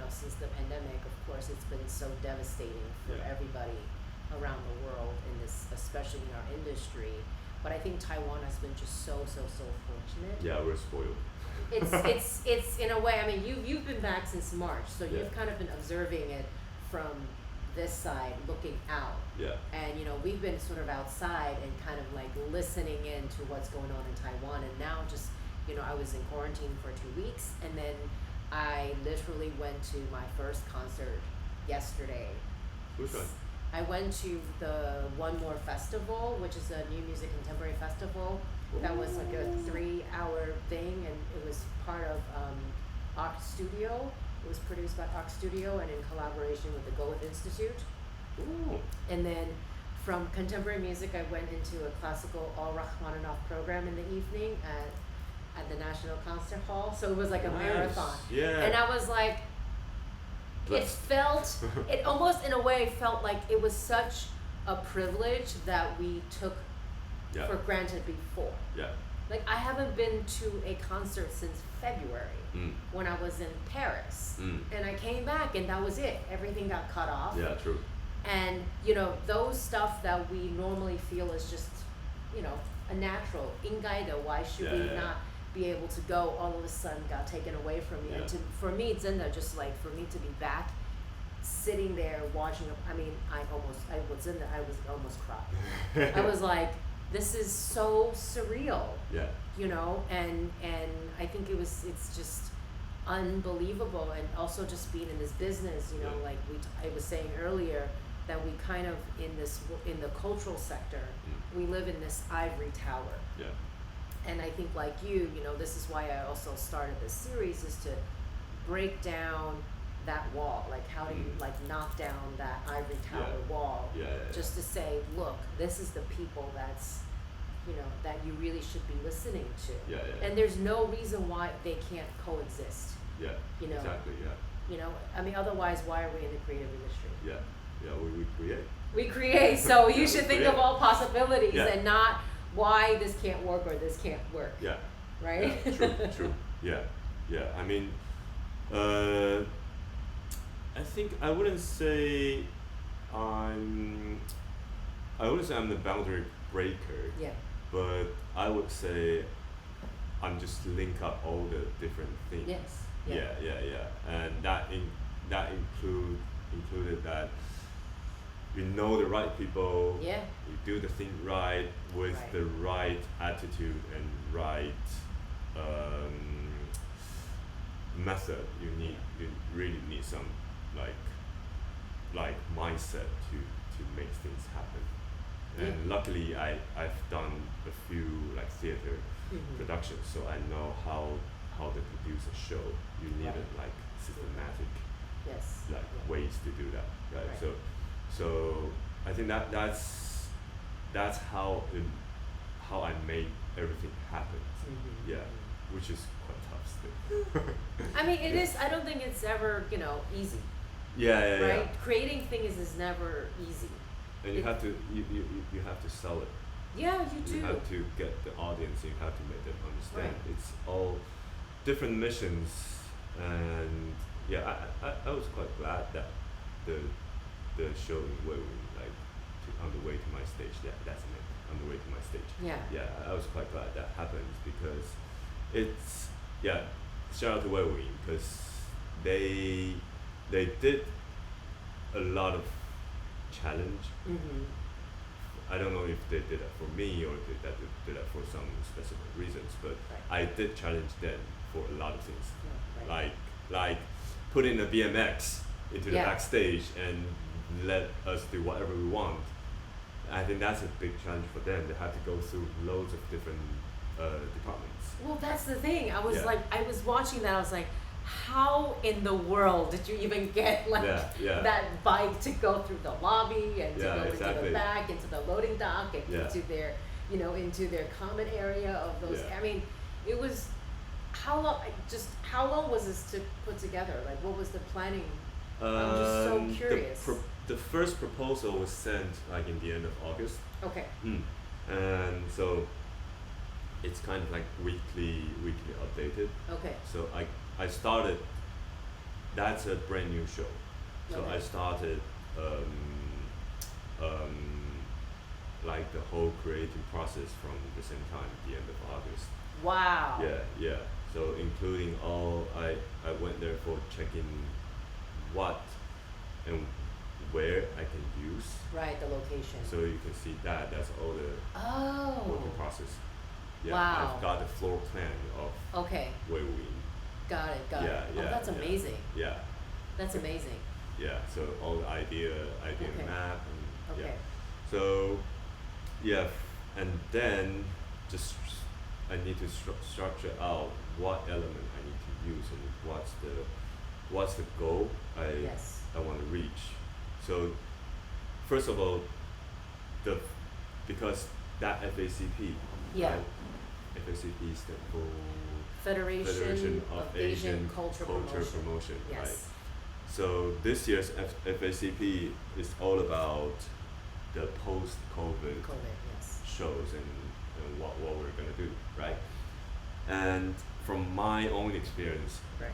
[SPEAKER 2] since the pandemic, of course, it's been so devastating for everybody around the world in this, especially in our industry. But I think Taiwan has been just so fortunate.
[SPEAKER 1] Yeah, we're spoiled.
[SPEAKER 2] It's in a way. I mean, you've been back since March, so you've kind of been observing it from this side, looking out.
[SPEAKER 1] Yeah.
[SPEAKER 2] And we've been sort of outside and kind of like listening in to what's going on in Taiwan. And now just I was in quarantine for 2 weeks, and then I literally went to my first concert yesterday.
[SPEAKER 1] Which one?
[SPEAKER 2] I went to the One More Festival, which is a new music contemporary festival. That was like a 3-hour thing, and it was part of Arc Studio. It was produced by Arc Studio and in collaboration with the Goethe Institute.
[SPEAKER 1] Ooh.
[SPEAKER 2] And then from contemporary music, I went into a classical All Rachmaninoff program in the evening at the National Concert Hall. So it was like a marathon.
[SPEAKER 1] Yeah.
[SPEAKER 2] And I was like, it almost in a way felt like it was such a privilege that we took for granted before.
[SPEAKER 1] Yeah.
[SPEAKER 2] Like, I haven't been to a concert since February when I was in Paris. And I came back and that was it. Everything got cut off.
[SPEAKER 1] Yeah, true.
[SPEAKER 2] And, those stuff that we normally feel is just, a natural, 应该的, why should we not be able to go, all of a sudden got taken away from me. And for me, it's just like, for me to be back, sitting there watching, I was almost crying. I was like, this is so surreal.
[SPEAKER 1] Yeah.
[SPEAKER 2] And I think it's just unbelievable. And also just being in this business, like I was saying earlier, that we kind of in the cultural sector, we live in this ivory tower.
[SPEAKER 1] Yeah.
[SPEAKER 2] And I think like this is why I also started this series, is to break down that wall. Like, how do you knock down that ivory tower wall? Just to say, look, this is the people that's that you really should be listening to. And there's no reason why they can't coexist.
[SPEAKER 1] Yeah. Exactly. Yeah.
[SPEAKER 2] I mean, otherwise, why are we in the creative industry?
[SPEAKER 1] Yeah. We create.
[SPEAKER 2] We create. So you should think of all possibilities and not why this can't work or this can't work.
[SPEAKER 1] Yeah.
[SPEAKER 2] Right?
[SPEAKER 1] Yeah, true. Yeah. I mean, I think I wouldn't say I'm the boundary breaker. Yeah. But I would say I'm just link up all the different things.
[SPEAKER 2] Yes.
[SPEAKER 1] Yeah. And that included that you know the right people. Yeah. You do the thing right with the right attitude and right method. You really need some like mindset to make things happen. And luckily I've done a few like theater productions, so I know how to produce a show. You need like systematic ways to do that. Right? So I think that's how I made everything happen. Yeah. which is quite tough still.
[SPEAKER 2] I mean, it is. I don't think it's ever, easy.
[SPEAKER 1] Yeah.
[SPEAKER 2] Right? Creating things is never easy.
[SPEAKER 1] And you have to you have to sell it.
[SPEAKER 2] Yeah, you do.
[SPEAKER 1] You have to get the audience. You have to make them understand.
[SPEAKER 2] Right.
[SPEAKER 1] It's all different missions, and yeah, I was quite glad that the show in Weiwu, like on the way to my stage. That's it. On the way to my stage.
[SPEAKER 2] Yeah.
[SPEAKER 1] Yeah, I was quite glad that happened because it's shout out to Weiwu because they did a lot of challenge.
[SPEAKER 2] Mm-hmm.
[SPEAKER 1] I don't know if they did that for me or did that for some specific reasons, but
[SPEAKER 2] right.
[SPEAKER 1] I did challenge them for a lot of things,
[SPEAKER 2] yeah, right.
[SPEAKER 1] like putting a BMX into the
[SPEAKER 2] yeah.
[SPEAKER 1] backstage and let us do whatever we want. I think that's a big challenge for them. They have to go through loads of different departments.
[SPEAKER 2] Well, that's the thing. I was
[SPEAKER 1] Yeah.
[SPEAKER 2] I was watching that. I was like, how in the world did you even get that bike to go through the lobby and to go into the back, into the loading dock, and into their, into their common area of those.
[SPEAKER 1] Yeah.
[SPEAKER 2] I mean, it was how long was this to put together? Like, what was the planning? I'm just so curious.
[SPEAKER 1] The first proposal was sent like in the end of August.
[SPEAKER 2] Okay.
[SPEAKER 1] And so it's kind of like weekly updated.
[SPEAKER 2] Okay.
[SPEAKER 1] So I started. That's a brand new show. So
[SPEAKER 2] Okay.
[SPEAKER 1] I started like the whole creative process from the same time, the end of August.
[SPEAKER 2] Wow.
[SPEAKER 1] Yeah. So including I went there for checking what and where I can use.
[SPEAKER 2] Right, the location.
[SPEAKER 1] So you can see that's all the working process. Yeah,
[SPEAKER 2] Wow.
[SPEAKER 1] I've got the floor plan of
[SPEAKER 2] Okay.
[SPEAKER 1] where we.
[SPEAKER 2] Got it.
[SPEAKER 1] Yeah.
[SPEAKER 2] Oh, that's amazing.
[SPEAKER 1] Yeah.
[SPEAKER 2] That's amazing.
[SPEAKER 1] Yeah. So all the idea
[SPEAKER 2] Okay.
[SPEAKER 1] map and
[SPEAKER 2] Okay.
[SPEAKER 1] So and then just I need to structure out what element I need to use and what's the goal I want to reach. So first of all, because that FACP, right? FACP stands for
[SPEAKER 2] Federation of Asian Culture
[SPEAKER 1] Promotion,
[SPEAKER 2] Yes.
[SPEAKER 1] right? So this year's FACP is all about the post-COVID
[SPEAKER 2] yes.
[SPEAKER 1] shows and what we're gonna do, right? And from my own experience,
[SPEAKER 2] Right.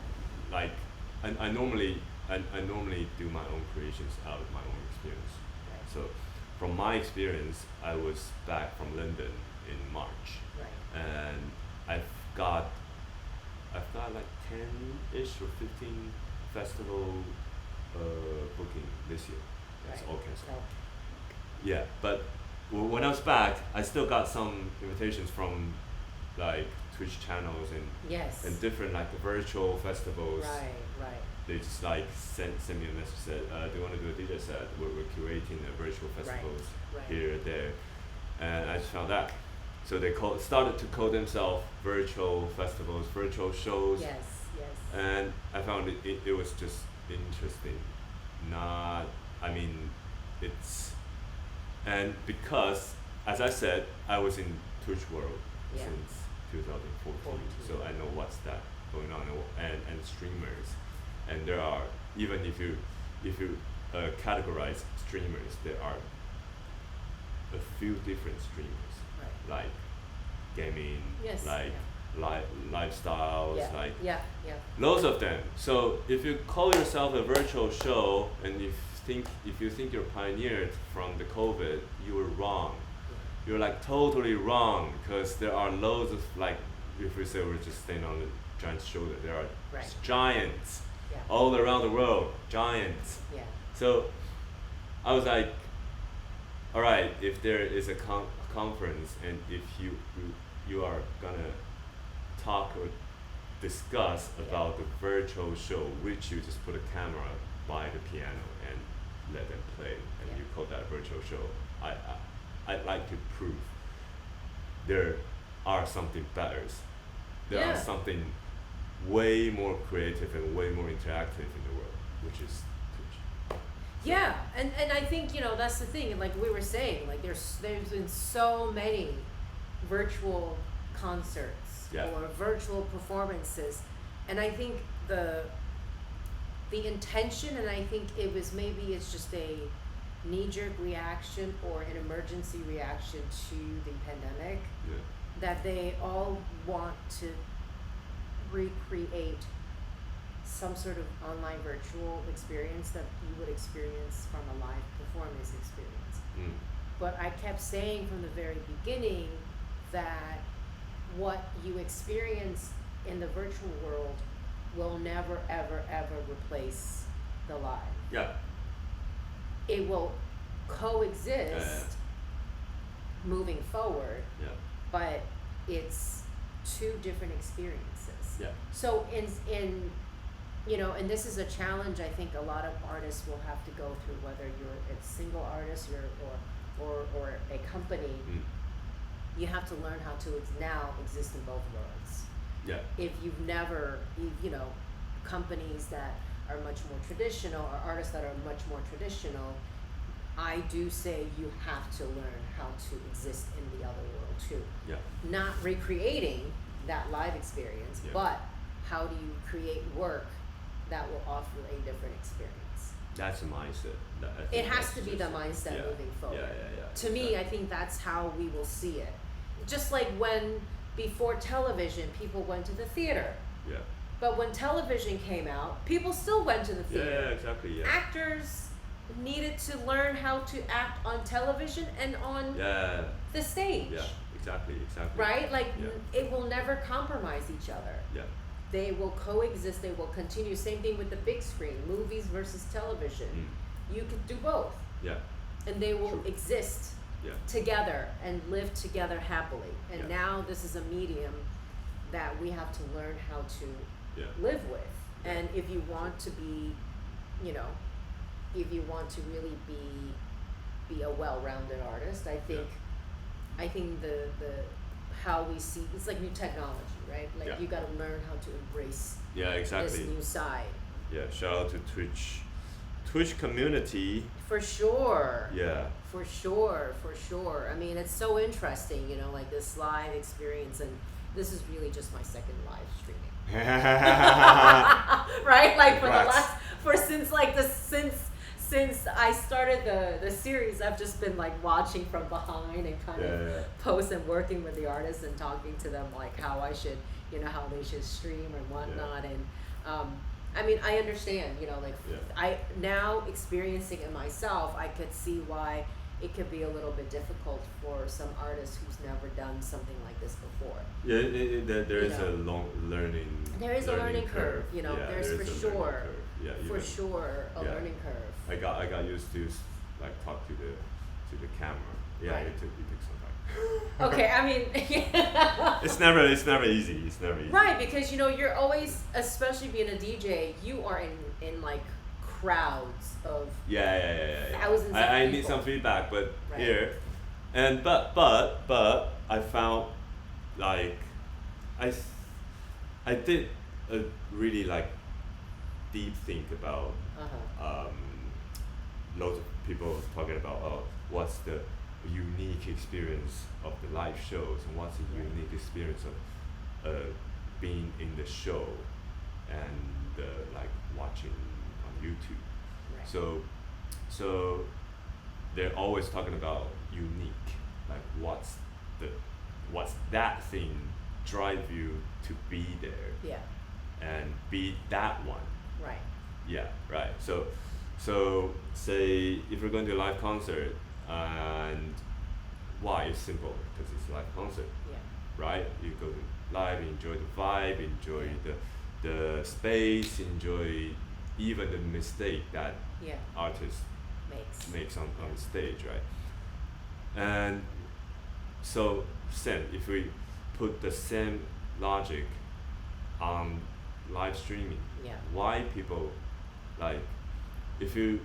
[SPEAKER 1] like I normally do my own creations out of my own experience.
[SPEAKER 2] Right.
[SPEAKER 1] So from my experience, I was back from London in March,
[SPEAKER 2] Right.
[SPEAKER 1] and I've got like 10-ish or 15 festival booking this year. It's
[SPEAKER 2] Right.
[SPEAKER 1] all canceled.
[SPEAKER 2] So,
[SPEAKER 1] Yeah, but when I was back, I still got some invitations from like Twitch channels
[SPEAKER 2] yes.
[SPEAKER 1] and different like the virtual festivals.
[SPEAKER 2] Right.
[SPEAKER 1] They just like sent me a message, said, do you want to do a DJ set? We're curating a virtual festivals
[SPEAKER 2] Right.
[SPEAKER 1] here, there, and I just found that. So they started to call themselves virtual festivals, virtual shows.
[SPEAKER 2] Yes.
[SPEAKER 1] And I found it was just interesting. And because, as I said, I was in Twitch world since 2014, so I know what's that going on, and streamers, and there are, even if you categorize streamers, there are a few different streamers, like gaming, lifestyles, loads of them. So if you call yourself a virtual show and if you think you're pioneered from the COVID, you were wrong. You're like totally wrong, because there are loads of, like, if we say we're just standing on the giant's shoulder, there are giants all around the world, giants. So I was like, all right, if there is a conference and if you are gonna talk or discuss about the virtual show, which you just put a camera by the piano and let them play, and you call that a virtual show. I'd like to prove there are something better. There are something way more creative and way more interactive in the world, which is Twitch.
[SPEAKER 2] Yeah, and I think, that's the thing, like we were saying, like there's been so many virtual concerts, or virtual performances. And I think the intention, and I think maybe it's just a knee-jerk reaction or an emergency reaction to the pandemic, that they all want to recreate some sort of online virtual experience that you would experience from a live performance experience. But I kept saying from the very beginning that what you experience in the virtual world will never, ever, ever replace the live.
[SPEAKER 1] Yeah.
[SPEAKER 2] It will coexist moving forward, but it's two different experiences.
[SPEAKER 1] Yeah.
[SPEAKER 2] So in you know, and this is a challenge I think a lot of artists will have to go through, whether you're a single artist or a company. You have to learn how to now exist in both worlds.
[SPEAKER 1] Yeah.
[SPEAKER 2] If you've never, you know, companies that are much more traditional or artists that are much more traditional, I do say you have to learn how to exist in the other world too.
[SPEAKER 1] Yeah.
[SPEAKER 2] Not recreating that live experience, but how do you create work that will offer a different experience?
[SPEAKER 1] That's a mindset.
[SPEAKER 2] It has to be the mindset moving forward. To me, I think that's how we will see it. Just like when, before television, people went to the theater.
[SPEAKER 1] Yeah.
[SPEAKER 2] But when television came out, people still went to the theater.
[SPEAKER 1] Yeah, exactly. Yeah.
[SPEAKER 2] Actors needed to learn how to act on television and on the stage.
[SPEAKER 1] Yeah, exactly.
[SPEAKER 2] Right? Like, it will never compromise each other.
[SPEAKER 1] Yeah.
[SPEAKER 2] They will coexist, they will continue. Same thing with the big screen, movies versus television. You could do both.
[SPEAKER 1] Yeah.
[SPEAKER 2] And they will exist together and live together happily. And now this is a medium that we have to learn how to live with. And if you want to be, you know, if you want to really be a well-rounded artist, I think the how we see, it's like new technology, right? Like you got to learn how to embrace this new side.
[SPEAKER 1] Yeah, shout out to Twitch community.
[SPEAKER 2] For sure.
[SPEAKER 1] Yeah.
[SPEAKER 2] For sure. I mean, it's so interesting, you know, like this live experience, and this is really just my second live streaming. Right? Like since I started the series, I've just been like watching from behind and kind of post and working with the artists and talking to them like how I should, you know, how they should stream and whatnot. And I mean, I understand, you know, like I now experiencing it myself, I could see why it could be a little bit difficult for some artists who's never done something like this before.
[SPEAKER 1] Yeah, there is a long learning.
[SPEAKER 2] There is a learning curve, you know. There's for sure. For
[SPEAKER 1] even,
[SPEAKER 2] sure a learning curve.
[SPEAKER 1] I got used to like talk to the camera. Yeah, it took some time.
[SPEAKER 2] Okay, I mean,
[SPEAKER 1] it's never easy. It's never easy.
[SPEAKER 2] Right, because you know you're always, especially being a DJ, you are in like crowds of thousands of
[SPEAKER 1] I
[SPEAKER 2] people.
[SPEAKER 1] need some feedback, but here, and but I found like I did a really like deep think about loads of people talking about what's the unique experience of the live shows and what's the unique experience of being in the show and like watching on YouTube. So they're always talking about unique, like what's that thing drive you to be there and be that one.
[SPEAKER 2] Right.
[SPEAKER 1] Yeah, right. So say if you're going to a live concert, and why? It's simple, because it's a live concert. Yeah. Right? You go to live, enjoy the vibe, enjoy the space, enjoy even the mistake that artist makes on stage, right? And so if we put the same logic on live streaming, why people like if you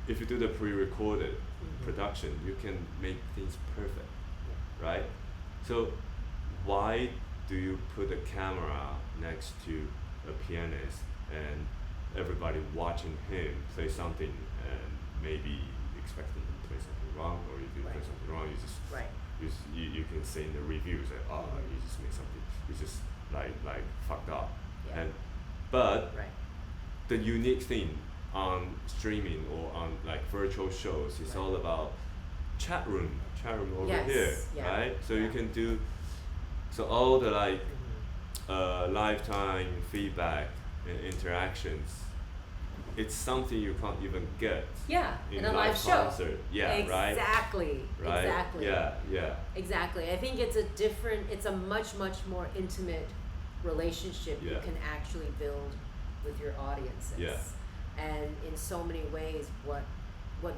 [SPEAKER 1] do the pre-recorded production, you can make things perfect, right? So why do you put a camera next to a pianist and everybody watching him play something and maybe expecting him to play something wrong, or if you play something wrong, you can say in the reviews that you just made something, it's just like fucked up.
[SPEAKER 2] Yeah.
[SPEAKER 1] But the unique thing on streaming or on like virtual shows is all about chat room over here, right? So you can do all the like lifetime feedback and interactions. It's something you can't even get
[SPEAKER 2] in a live
[SPEAKER 1] concert.
[SPEAKER 2] show.
[SPEAKER 1] Yeah,
[SPEAKER 2] exactly.
[SPEAKER 1] Right?
[SPEAKER 2] Exactly.
[SPEAKER 1] Yeah.
[SPEAKER 2] Exactly. I think it's a much more intimate relationship you can actually build with your audiences.
[SPEAKER 1] Yeah.
[SPEAKER 2] And in so many ways, what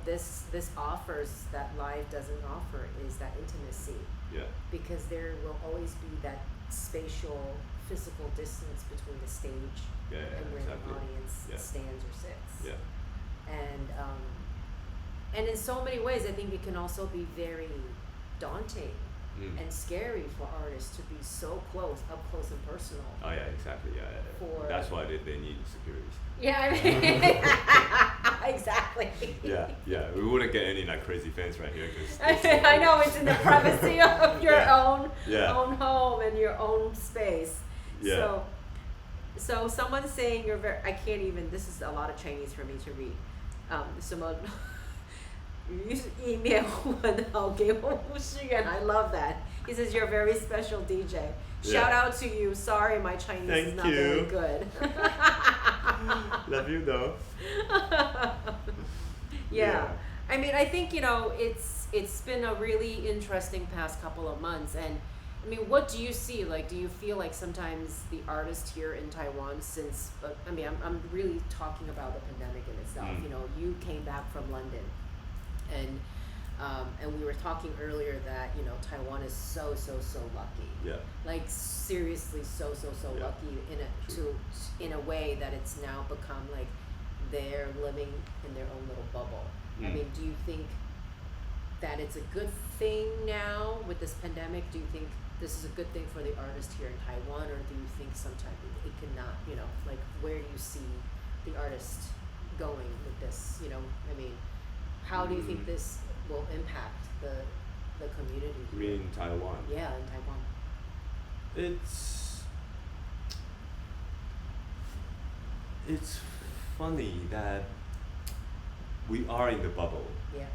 [SPEAKER 2] this offers that live doesn't offer is that intimacy.
[SPEAKER 1] Yeah.
[SPEAKER 2] Because there will always be that spatial, physical distance between the stage and where the audience stands or sits.
[SPEAKER 1] Yeah.
[SPEAKER 2] And in so many ways, I think it can also be very daunting and scary for artists to be so up close and personal.
[SPEAKER 1] Oh yeah, exactly. Yeah. That's why they need security.
[SPEAKER 2] Yeah, I mean, exactly.
[SPEAKER 1] Yeah. We wouldn't get any like crazy fans right here.
[SPEAKER 2] I know, it's in the privacy of your own home and your own space.
[SPEAKER 1] Yeah.
[SPEAKER 2] So someone's saying you're very. I can't even. This is a lot of Chinese for me to read. 什么意面问好给我50元 I love that. He says you're a very special DJ. Shout out to you. Sorry, my Chinese is not very good.
[SPEAKER 1] Love you though.
[SPEAKER 2] Yeah. I mean, I think it's been a really interesting past couple of months, and I mean, what do you see? Like, do you feel like sometimes the artists here in Taiwan, since I mean, I'm really talking about the pandemic in itself. You came back from London, and we were talking earlier that Taiwan is so lucky.
[SPEAKER 1] Yeah.
[SPEAKER 2] Like seriously, so lucky in a way that it's now become like they're living in their own little bubble. I mean, do you think that it's a good thing now with this pandemic? Do you think this is a good thing for the artist here in Taiwan, or do you think sometimes it cannot? Like where do you see the artist going with this? I mean, how do you think this will impact the community?
[SPEAKER 1] You mean in Taiwan?
[SPEAKER 2] Yeah, in Taiwan.
[SPEAKER 1] It's funny that we are in the bubble.
[SPEAKER 2] Yeah.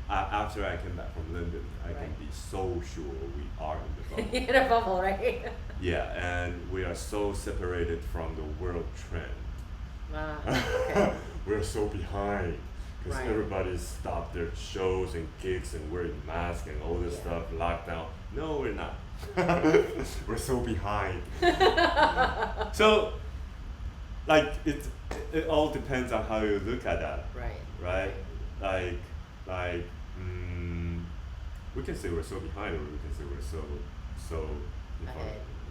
[SPEAKER 1] After I came back from London, I can be so sure we are in the bubble.
[SPEAKER 2] In a bubble, right?
[SPEAKER 1] Yeah, and we are so separated from the world trend.
[SPEAKER 2] Okay.
[SPEAKER 1] We're so behind because everybody stopped their shows and gigs and wearing masks and all this stuff, lockdown. No, we're not. We're so behind. So, like it all depends on how you look at that. Right. Like we can say we're so behind, or we can say we're so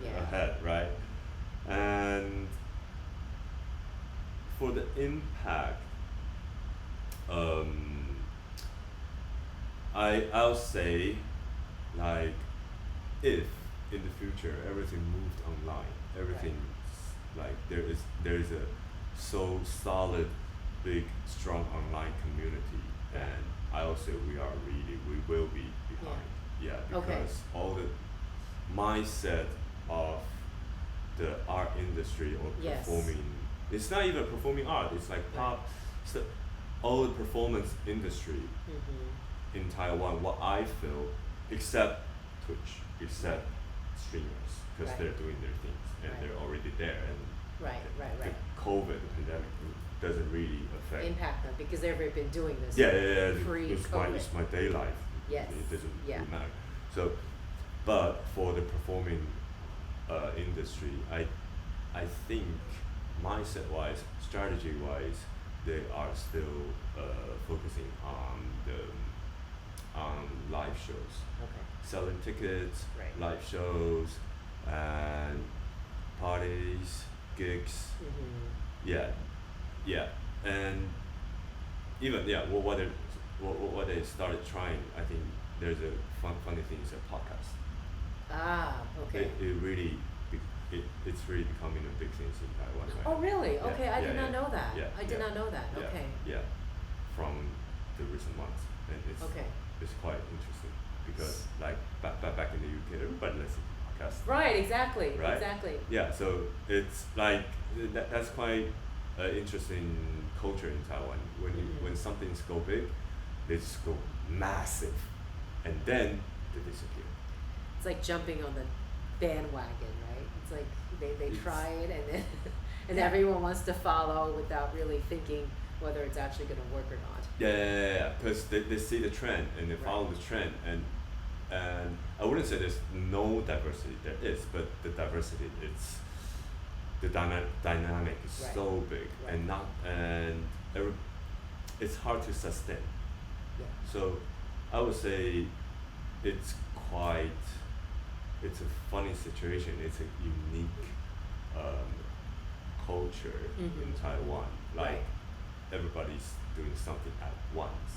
[SPEAKER 1] ahead, right? And for the impact, I'll say, like, if in the future everything moved online, everything like there is a so solid, big, strong online community, and I'll say we will be behind. Yeah, because all the mindset of the art industry or performing, it's not even performing art, it's like pop, so all the performance industry in Taiwan, what I feel, except Twitch, except streamers, because they're doing their things and they're already there, and the COVID, the pandemic doesn't really
[SPEAKER 2] impact them because they've been doing this.
[SPEAKER 1] It's my day life.
[SPEAKER 2] Yes.
[SPEAKER 1] It doesn't really matter. So, but for the performing industry, I think mindset wise, strategy wise, they are still focusing on live shows. Selling tickets, live shows, and parties, gigs. And even what they started trying, I think there's a funny thing is a podcast. It really it's really becoming a big thing in Taiwan. Right?
[SPEAKER 2] Oh really? Okay, I did not know that. I did not know that.
[SPEAKER 1] From the recent months, and it's quite interesting. because like back in the UK, everybody listens to podcasts.
[SPEAKER 2] Right, exactly,
[SPEAKER 1] right?
[SPEAKER 2] Exactly.
[SPEAKER 1] Yeah, so it's like that's quite interesting culture in Taiwan. When something's go big, they just go massive, and then they disappear.
[SPEAKER 2] It's like jumping on the bandwagon, right? It's like they try it and then and everyone wants to follow without really thinking whether it's actually going to work or not.
[SPEAKER 1] Yeah, because they see the trend and they follow the trend, and I wouldn't say there's no diversity. There is, but the diversity, the dynamic is so big, and it's hard to sustain.
[SPEAKER 2] Yeah.
[SPEAKER 1] So I would say it's a funny situation. It's a unique culture in Taiwan. Like everybody's doing something at once.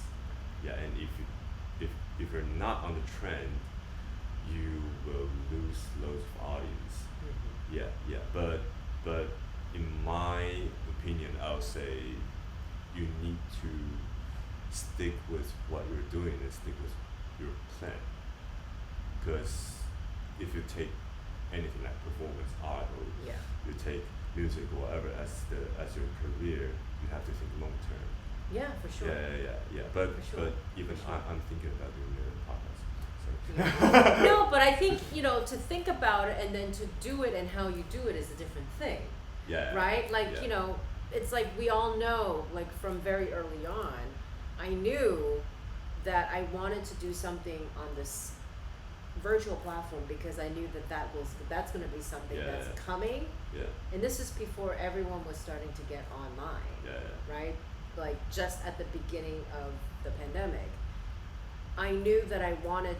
[SPEAKER 1] Yeah, and if you're not on the trend, you will lose loads of audience. Yeah. But in my opinion, I would say you need to stick with what you're doing and stick with your plan. Because if you take anything like performance art or you take music or whatever as your career, you have to think long term.
[SPEAKER 2] Yeah, for sure.
[SPEAKER 1] Yeah. But even I'm thinking about doing a podcast.
[SPEAKER 2] So. No, but I think to think about it and then to do it and how you do it is a different thing.
[SPEAKER 1] Yeah.
[SPEAKER 2] Right? Like it's like we all know, like from very early on, I knew that I wanted to do something on this virtual platform because I knew that's going to be something that's coming.
[SPEAKER 1] Yeah.
[SPEAKER 2] And this is before everyone was starting to get online. Right? Like just at the beginning of the pandemic. I knew that I wanted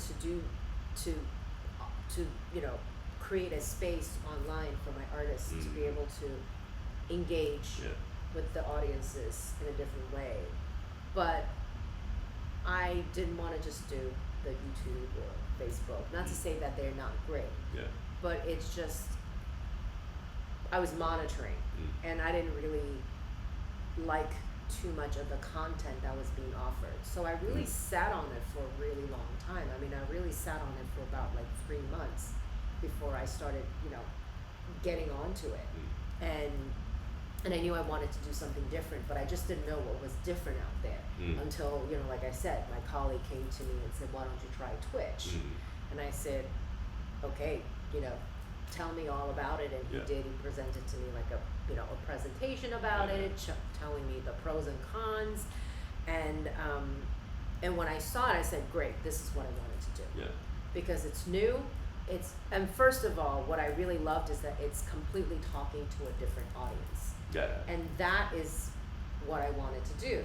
[SPEAKER 2] to create a space online for my artists to be able to engage with the audiences in a different way. But I didn't want to just do the YouTube or Facebook. Not to say that they're not great, but it's just, I was monitoring and I didn't really like too much of the content that was being offered. So I really sat on it for a really long time. I mean, I really sat on it for about like 3 months before I started, getting onto it. And I knew I wanted to do something different, but I just didn't know what was different out there until, like I said, my colleague came to me and said, why don't you try Twitch? And I said, okay, tell me all about it. And he did. He presented to me like a presentation about it, telling me the pros and cons. And when I saw it, I said, great, this is what I wanted to do. Because it's new. And first of all, what I really loved is that it's completely talking to a different audience. And that is what I wanted to do.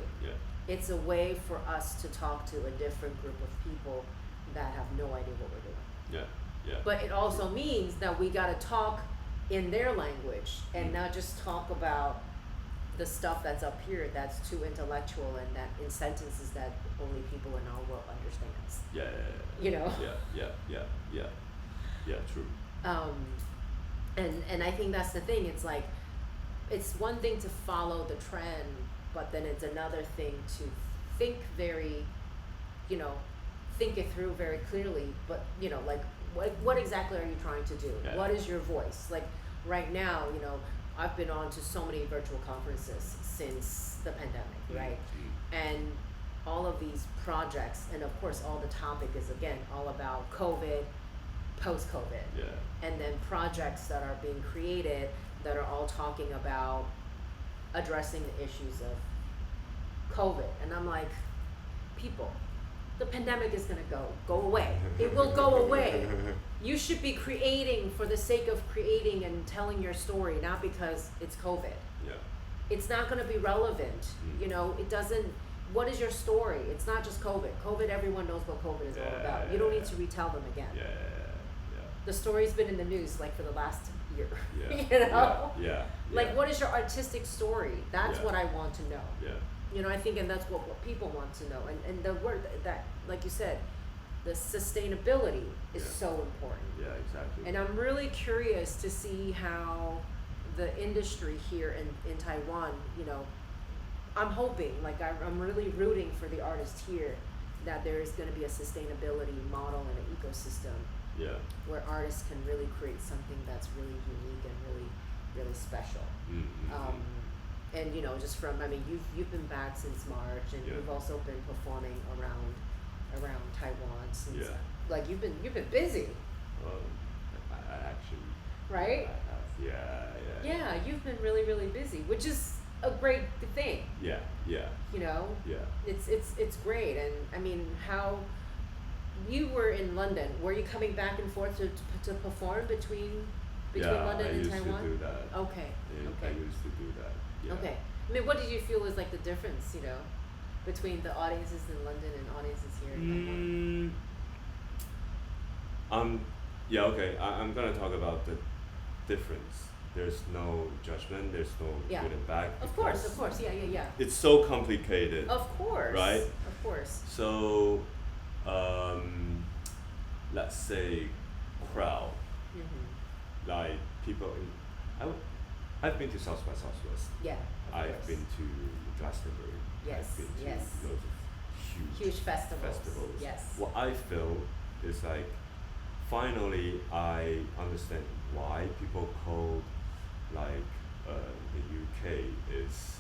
[SPEAKER 2] It's a way for us to talk to a different group of people that have no idea what we're doing. But it also means that we got to talk in their language and not just talk about the stuff that's up here that's too intellectual and that in sentences that only people in our world understands.
[SPEAKER 1] True.
[SPEAKER 2] And I think that's the thing. It's like, it's one thing to follow the trend, but then it's another thing to think think it through very clearly, but like what exactly are you trying to do? What is your voice? Like right now, I've been on to so many virtual conferences since the pandemic, right? And all of these projects, and of course all the topic is again all about COVID, post-COVID, and then projects that are being created that are all talking about addressing the issues of COVID. And I'm like, people, the pandemic is going to go away. It will go away. You should be creating for the sake of creating and telling your story, not because it's COVID. It's not going to be relevant. It doesn't, what is your story? It's not just COVID. COVID, everyone knows what COVID is all about. You don't need to retell them again. The story's been in the news like for the last year. Like what is your artistic story? That's what I want to know. I think, and that's what people want to know. And the word that, like you said, the sustainability is so important.
[SPEAKER 1] Exactly.
[SPEAKER 2] And I'm really curious to see how the industry here in Taiwan, I'm hoping, like I'm really rooting for the artists here that there is going to be a sustainability model and an ecosystem where artists can really create something that's really unique and really, really special. And you know, just from, I mean, you've been back since March, and you've also been performing around Taiwan since like you've been busy.
[SPEAKER 1] I actually.
[SPEAKER 2] Right? Yeah, you've been really, really busy, which is a great thing.
[SPEAKER 1] Yeah.
[SPEAKER 2] You know?
[SPEAKER 1] Yeah.
[SPEAKER 2] It's great. And I mean, how you were in London, were you coming back and forth to perform between London and Taiwan?
[SPEAKER 1] I used to do that.
[SPEAKER 2] Okay.
[SPEAKER 1] I used to do that. Yeah.
[SPEAKER 2] Okay. I mean, what did you feel was like the difference, you know, between the audiences in London and audiences here in Taiwan?
[SPEAKER 1] Yeah, okay. I'm gonna talk about the difference. There's no judgment. There's no good and bad.
[SPEAKER 2] Of course. Yeah.
[SPEAKER 1] It's so complicated.
[SPEAKER 2] Of course.
[SPEAKER 1] Right?
[SPEAKER 2] Of course.
[SPEAKER 1] So, let's say crowd. Like people I've been to South by Southwest.
[SPEAKER 2] Yeah.
[SPEAKER 1] I've been to Glastonbury.
[SPEAKER 2] Yes.
[SPEAKER 1] I've been to loads of huge
[SPEAKER 2] festivals. Yes.
[SPEAKER 1] What I feel is like, finally I understand why people call like the UK is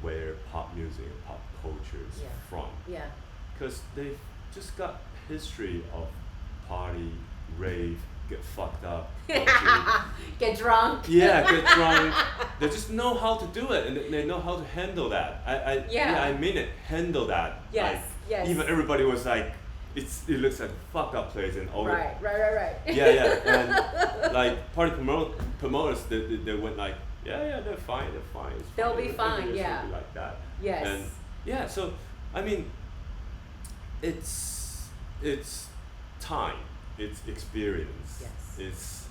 [SPEAKER 1] where pop music and pop culture is from.
[SPEAKER 2] Yeah.
[SPEAKER 1] Because they've just got history of party, rave, get fucked up,
[SPEAKER 2] get drunk.
[SPEAKER 1] Yeah, get drunk. They just know how to do it, and they know how to handle that. I mean it. Handle that.
[SPEAKER 2] Yes.
[SPEAKER 1] Even everybody was like, it looks like a fucked up place and all.
[SPEAKER 2] Right.
[SPEAKER 1] Yeah, and like party promoters, they went like, yeah, they're fine.
[SPEAKER 2] They'll be fine.
[SPEAKER 1] Yeah. Like that.
[SPEAKER 2] Yes.
[SPEAKER 1] And yeah, so I mean, it's time, it's experience, it's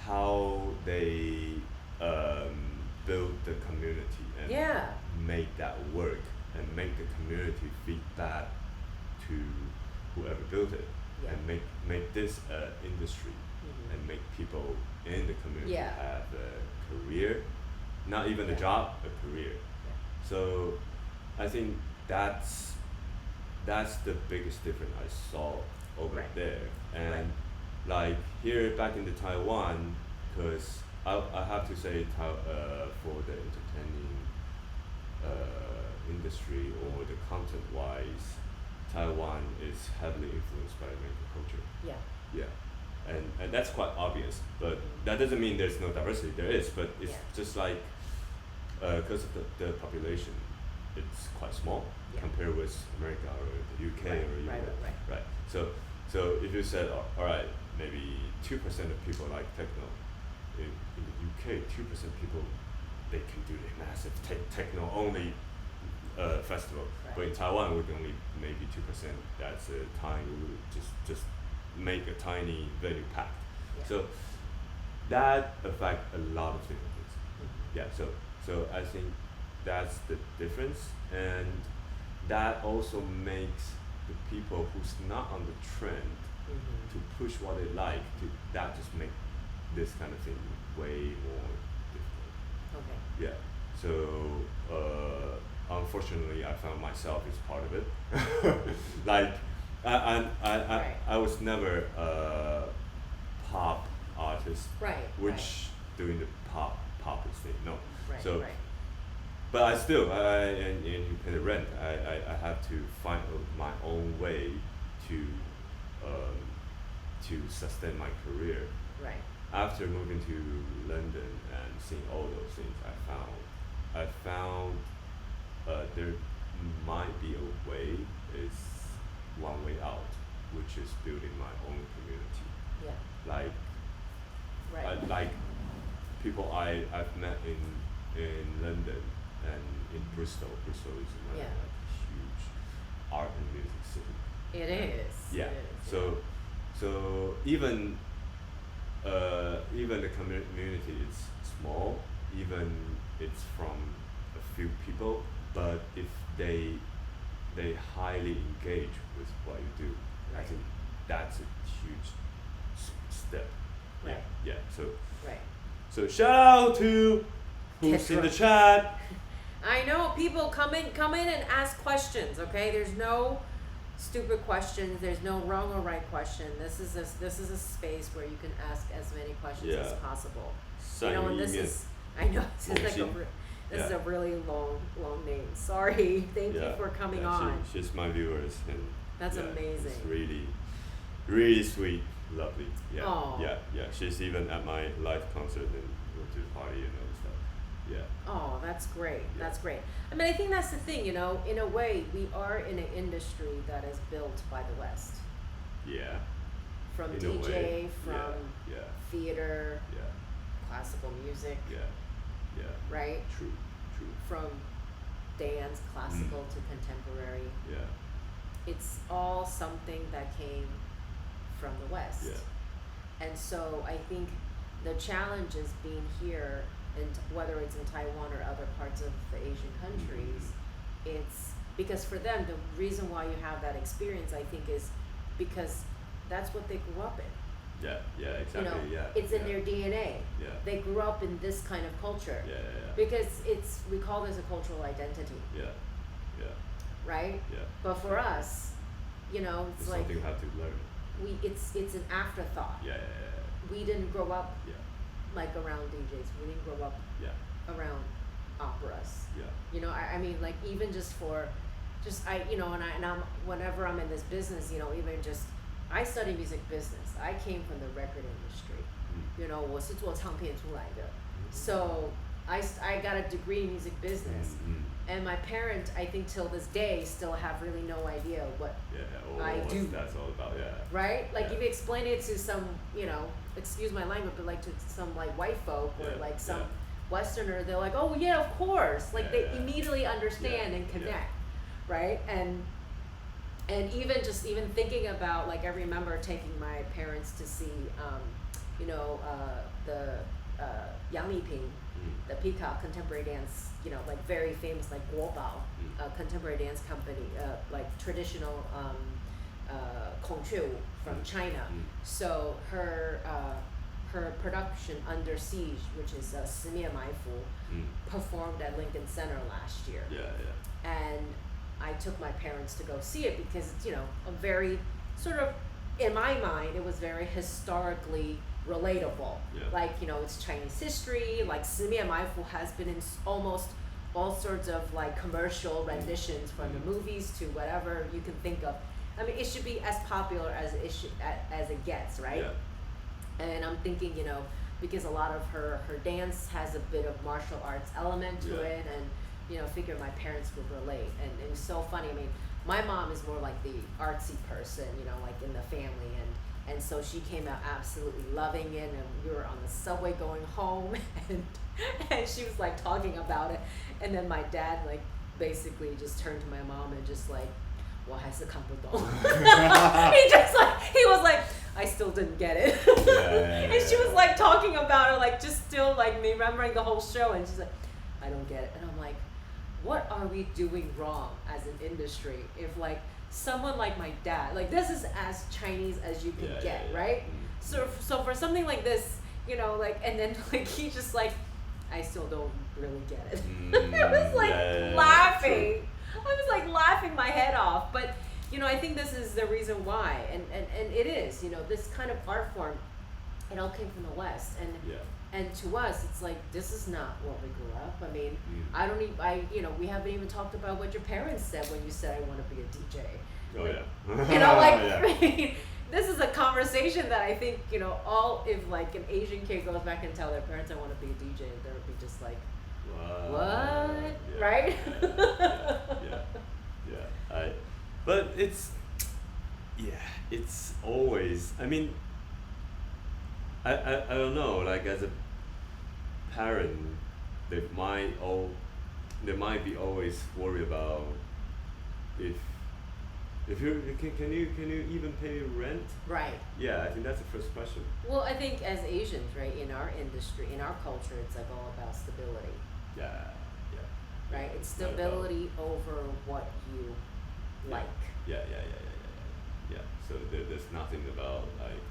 [SPEAKER 1] how they build the community and make that work and make the community feedback to whoever built it and make this industry and make people in the community have a career, not even a job, a career. So I think that's the biggest difference I saw over there. And like here back in the Taiwan, because I have to say for the entertaining industry or the content wise, Taiwan is heavily influenced by American culture. Yeah. And that's quite obvious, but that doesn't mean there's no diversity. There is, but it's just like because of the population, it's quite small compared with America or the UK or Europe. Right. So if you said, all right, maybe 2% of people like techno, in the UK, 2% people, they can do a massive techno only festival. But in Taiwan, with only maybe 2%, that's a tiny. We would just make a tiny venue packed. So that affects a lot of different things. So I think that's the difference, and that also makes the people who's not on the trend to push what they like. That just make this kind of thing way more difficult.
[SPEAKER 2] Okay.
[SPEAKER 1] Yeah. So unfortunately, I found myself as part of it. Like, I was never a pop artist, which doing the popist thing. No. But I still, and you pay the rent. I have to find my own way to sustain my career.
[SPEAKER 2] Right.
[SPEAKER 1] After moving to London and seeing all those things, I found there might be a way. It's one way out, which is building my own community.
[SPEAKER 2] Yeah.
[SPEAKER 1] Like people I've met in London and in Bristol. Bristol is another like huge art and music city.
[SPEAKER 2] It is.
[SPEAKER 1] Yeah.
[SPEAKER 2] It is.
[SPEAKER 1] So even the community is small. Even it's from a few people, but if they highly engage with what you do, I think that's a huge step.
[SPEAKER 2] Right.
[SPEAKER 1] Yeah.
[SPEAKER 2] Right.
[SPEAKER 1] So shout out to who's in the chat.
[SPEAKER 2] I know, people come in and ask questions. Okay, there's no stupid questions. There's no wrong or right question. This is a space where you can ask as many questions as possible. And this is a really long name. Sorry. Thank you for coming on.
[SPEAKER 1] She's my viewers, and
[SPEAKER 2] that's amazing.
[SPEAKER 1] It's really sweet, lovely. Yeah. She's even at my live concert and went to the party and all stuff. Yeah.
[SPEAKER 2] Oh, that's great. Yeah. That's great. I mean, I think that's the thing, in a way, we are in an industry that is built by the West.
[SPEAKER 1] Yeah.
[SPEAKER 2] From in DJ, from theater, classical music.
[SPEAKER 1] Yeah.
[SPEAKER 2] Right?
[SPEAKER 1] True.
[SPEAKER 2] From dance, classical to contemporary.
[SPEAKER 1] Yeah.
[SPEAKER 2] It's all something that came from the West.
[SPEAKER 1] Yeah.
[SPEAKER 2] And so I think the challenge is being here, and whether it's in Taiwan or other parts of the Asian countries, it's because for them, the reason why you have that experience, I think, is because that's what they grew up in.
[SPEAKER 1] Yeah, exactly.
[SPEAKER 2] It's in their DNA.
[SPEAKER 1] Yeah.
[SPEAKER 2] They grew up in this kind of culture.
[SPEAKER 1] Yeah.
[SPEAKER 2] Because we call this a cultural identity.
[SPEAKER 1] Yeah.
[SPEAKER 2] Right?
[SPEAKER 1] Yeah.
[SPEAKER 2] But for us, it's like
[SPEAKER 1] something you have to learn.
[SPEAKER 2] It's an afterthought.
[SPEAKER 1] Yeah.
[SPEAKER 2] We didn't grow up like around DJs. We didn't grow up around operas.
[SPEAKER 1] Yeah.
[SPEAKER 2] I mean, like, even just whenever I'm in this business, even just I study music business. I came from the record industry. 我是做唱片出来的. So I got a degree in music business. And my parents, I think till this day, still have really no idea what I do.
[SPEAKER 1] That's all about,
[SPEAKER 2] Right? Like if you explain it to some, excuse my language, but like to some like white folk or like some Westerner, they're like, oh yeah, of course. Like they immediately understand and connect, right? And even thinking about, like, I remember taking my parents to see, the Yang Liping, the Peacock contemporary dance, like very famous, like Guobao, contemporary dance company, like traditional Kongqiu from China. So her production Under Siege, which is 十面埋伏, performed at Lincoln Center last year. And I took my parents to go see it because it's, a very sort of, in my mind, it was very historically relatable. Like, it's Chinese history, like 十面埋伏 has been in almost all sorts of like commercial renditions from the movies to whatever you can think of. I mean, it should be as popular as it gets, right? And I'm thinking, because a lot of her dance has a bit of martial arts element to it, and figure my parents would relate. And it was so funny. I mean, my mom is more like the artsy person, like in the family, and so she came out absolutely loving it, and we were on the subway going home, and she was like talking about it, and then my dad like basically just turned to my mom and just like, 我还是看不懂. he was like, I still didn't get it. And she was like talking about it, like just still like remembering the whole show, and she's like, I don't get it. And I'm like, what are we doing wrong as an industry if like someone like my dad, like this is as Chinese as you can get, right? So for something like this, like, and then like he just like, I still don't really get it. I was like laughing. I was like laughing my head off. But I think this is the reason why, and it is, this kind of art form, it all came from the West, and to us, it's like, this is not what we grew up. I mean, we haven't even talked about what your parents said when you said, I want to be a DJ.
[SPEAKER 1] Oh,
[SPEAKER 2] like,
[SPEAKER 1] yeah.
[SPEAKER 2] I mean, this is a conversation that I think, if like an Asian kid goes back and tell their parents, I want to be a DJ, they'll be just like, what?
[SPEAKER 1] Yeah.
[SPEAKER 2] Right?
[SPEAKER 1] But it's always, I mean, I don't know, like as a parent, they might be always worried about if you can you even pay rent?
[SPEAKER 2] Right.
[SPEAKER 1] Yeah, I think that's the first question.
[SPEAKER 2] Well, I think as Asians, right, in our industry, in our culture, it's like all about stability.
[SPEAKER 1] Yeah.
[SPEAKER 2] Right? It's stability over what you like.
[SPEAKER 1] Yeah. So there's nothing about like,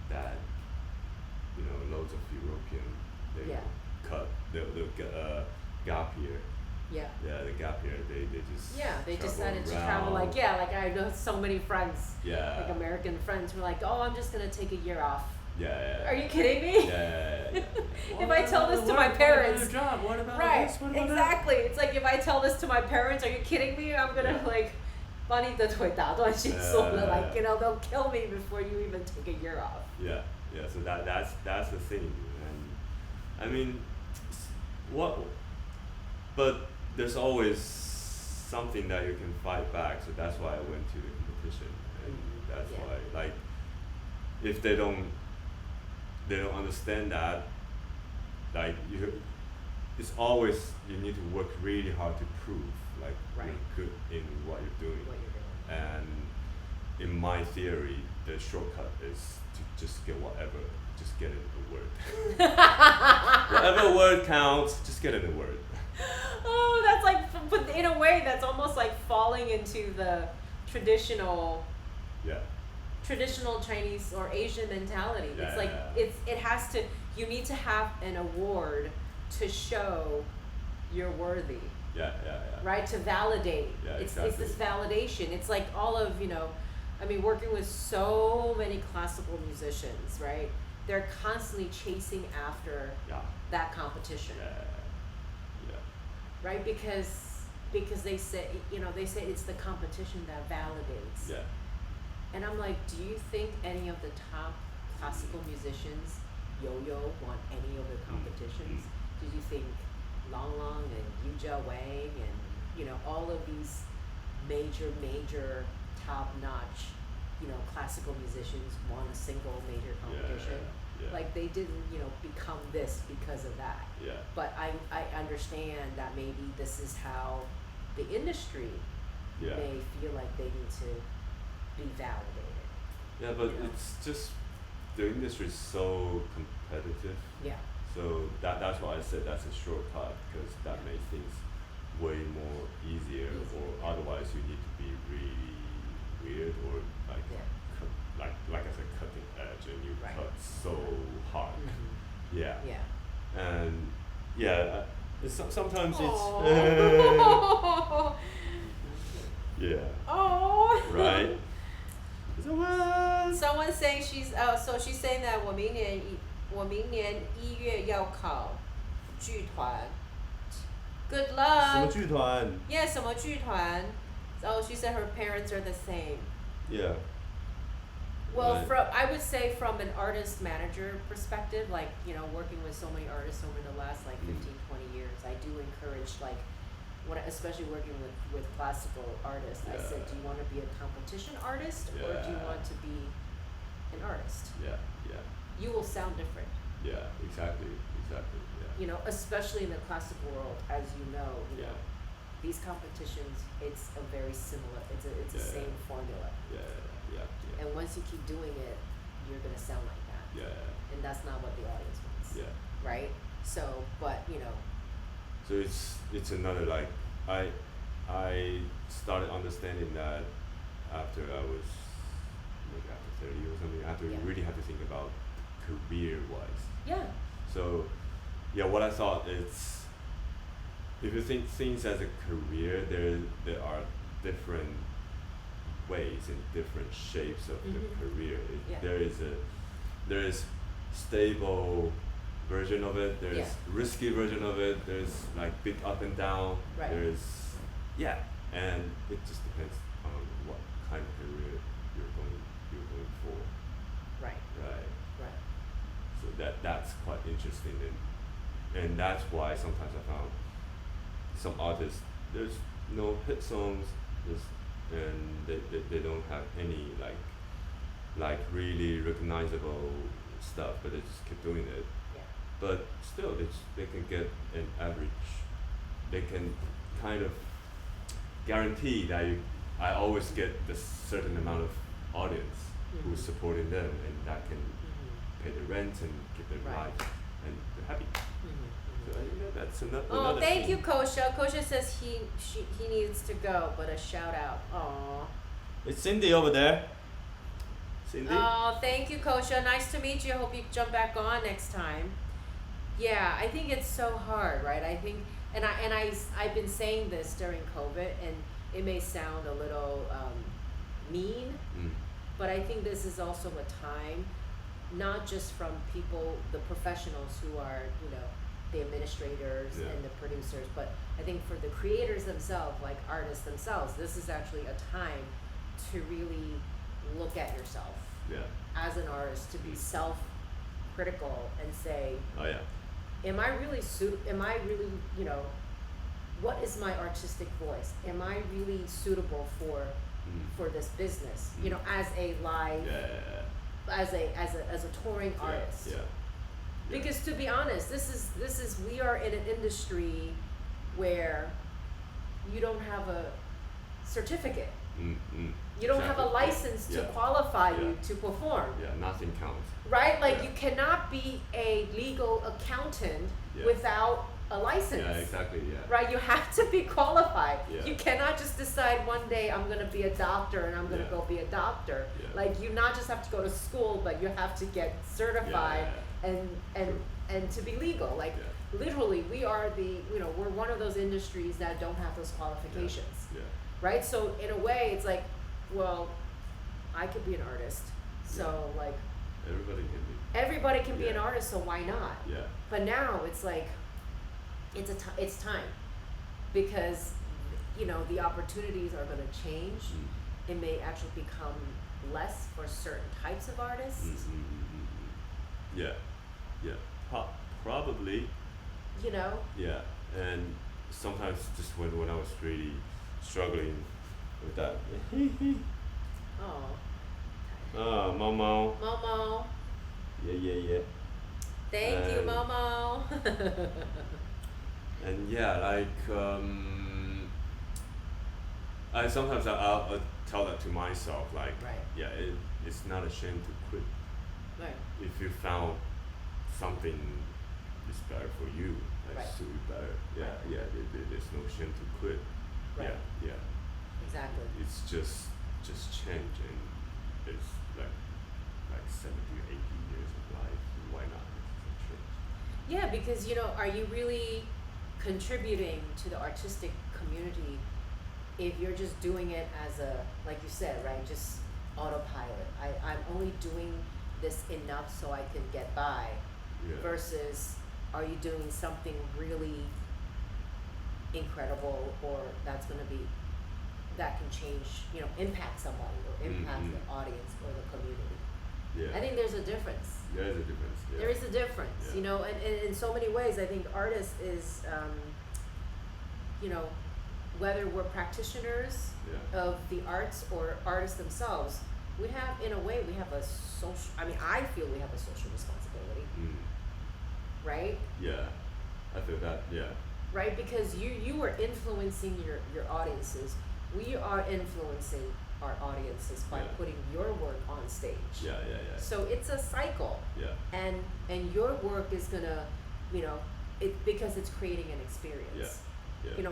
[SPEAKER 1] that loads of European, they cut, they'll get a gap year,
[SPEAKER 2] Yeah.
[SPEAKER 1] Yeah, the gap year, they just
[SPEAKER 2] they
[SPEAKER 1] travel
[SPEAKER 2] decided to
[SPEAKER 1] around.
[SPEAKER 2] travel. Like I know so many friends.
[SPEAKER 1] Yeah.
[SPEAKER 2] Like American friends who are like, oh, I'm just gonna take a year off.
[SPEAKER 1] Yeah.
[SPEAKER 2] Are you kidding me?
[SPEAKER 1] Yeah.
[SPEAKER 2] If I tell this to my parents,
[SPEAKER 1] what about
[SPEAKER 2] right?
[SPEAKER 1] this? What about
[SPEAKER 2] Exactly. It's like if I tell this to my parents, are you kidding me? I'm gonna like, 把你的腿打断先说了, like they'll kill me before you even take a year off.
[SPEAKER 1] Yeah. So that's the thing, and I mean, but there's always something that you can fight back. So that's why I went to the competition, and that's why, like, if they don't understand that, like it's always you need to work really hard to prove like you're good in what you're doing. And in my theory, the shortcut is to just get just get in the word. Whatever word counts, just get in the word.
[SPEAKER 2] Oh, that's like, but in a way, that's almost like falling into the traditional Chinese or Asian mentality. It's like it has to. You need to have an award to show you're worthy. Right, to validate. It's this validation. It's like all of I mean, working with so many classical musicians, right? They're constantly chasing after that competition. Right, because they say it's the competition that validates. And I'm like, do you think any of the top classical musicians yo-yo won any of the competitions? Did you think Long Long and Wang and all of these major top-notch classical musicians won a single major competition? Like they didn't become this because of that. But I understand that maybe this is how the industry may feel like they need to be validated.
[SPEAKER 1] But it's just the industry is so competitive. So that's why I said that's a shortcut, because that makes things way more easier. Or otherwise you need to be really weird or like I said, cutting edge, and you cut so hard. And sometimes
[SPEAKER 2] Oh.
[SPEAKER 1] Right. So what?
[SPEAKER 2] Someone saying so she's saying that 我明年1月要考剧团. Good luck.
[SPEAKER 1] 什么剧团?
[SPEAKER 2] Yeah, 什么剧团? Oh, she said her parents are the same. Well, I would say from an artist manager perspective, like, working with so many artists over the last 15, 20 years, I do encourage, especially working with classical artists, I said, do you want to be a competition artist or do you want to be an artist? You will sound different.
[SPEAKER 1] Exactly.
[SPEAKER 2] Especially in the classical world, as you know, these competitions, it's a very similar, it's the same formula. And once you keep doing it, you're gonna sound like that. And that's not what the audience wants. Right? So, but
[SPEAKER 1] So it's another I started understanding that after I was after 30 or something. After you really have to think about career-wise. So what I thought is, if you think things as a career, there are different ways and different shapes of the career. There is stable version of it, there's risky version of it, there's big up and down, there's and it just depends on what kind of career you're going for. Right. So that's quite interesting, and that's why sometimes I found some artists, there's no hit songs, and they don't have any really recognizable stuff, but they just keep doing it. But still, they can get an average. They can kind of guarantee that I always get the certain amount of audience who's supporting them, and that can pay the rent and keep them alive, and they're happy. So that's another
[SPEAKER 2] thank
[SPEAKER 1] thing.
[SPEAKER 2] you, Kosha. Kosha says he needs to go, but a shout out. Aww.
[SPEAKER 1] It's Cindy over there. Cindy?
[SPEAKER 2] Oh, thank you, Kosha. Nice to meet you. I hope you jump back on next time. Yeah, I think it's so hard, right? I think And I've been saying this during COVID, and it may sound a little mean, but I think this is also a time, not just from people, the professionals who are, the administrators and the producers, but I think for the creators themselves, like artists themselves, this is actually a time to really look at yourself as an artist, to be self-critical and say, am I really, what is my artistic voice? Am I really suitable for this business? As a live, as a touring artist. Because to be honest, we are in an industry where you don't have a certificate. You don't have a license to qualify you to perform.
[SPEAKER 1] Nothing counts.
[SPEAKER 2] Right? Like you cannot be a legal accountant without a license.
[SPEAKER 1] Exactly.
[SPEAKER 2] Right? You have to be qualified. You cannot just decide one day I'm going to be a doctor and I'm going to go be a doctor. Like you not just have to go to school, but you have to get certified and to be legal. Like literally, we are we're one of those industries that don't have those qualifications. Right? So in a way, it's like, well, I could be an artist. So like everybody can be an artist, so why not? But now it's like it's time, because the opportunities are going to change. It may actually become less for certain types of artists.
[SPEAKER 1] Probably. And sometimes just when I was really struggling with that. Momo.
[SPEAKER 2] Momo.
[SPEAKER 1] Yeah.
[SPEAKER 2] Thank you, Momo.
[SPEAKER 1] And I sometimes I'll tell that to myself, like, it's not a shame to quit.
[SPEAKER 2] Right.
[SPEAKER 1] If you found something is better for you, that suit you better. There's no shame to quit.
[SPEAKER 2] Right. Exactly.
[SPEAKER 1] It's just change, and it's like 70 or 80 years of life. Why not? It's change.
[SPEAKER 2] Yeah, because are you really contributing to the artistic community if you're just doing it as a, like you said, right, just autopilot? I'm only doing this enough so I can get by, versus are you doing something really incredible, or that can change, impact somebody, or impact the audience or the community. I think there's a difference.
[SPEAKER 1] There is a difference.
[SPEAKER 2] There is a difference, and in so many ways, I think artists is, whether we're practitioners of the arts or artists themselves, we have a social, I feel we have a social responsibility. Right?
[SPEAKER 1] Yeah, I feel that,
[SPEAKER 2] Right, because you are influencing your audiences. We are influencing our audiences by putting your work on stage. So it's a cycle. And your work is gonna, because it's creating an experience.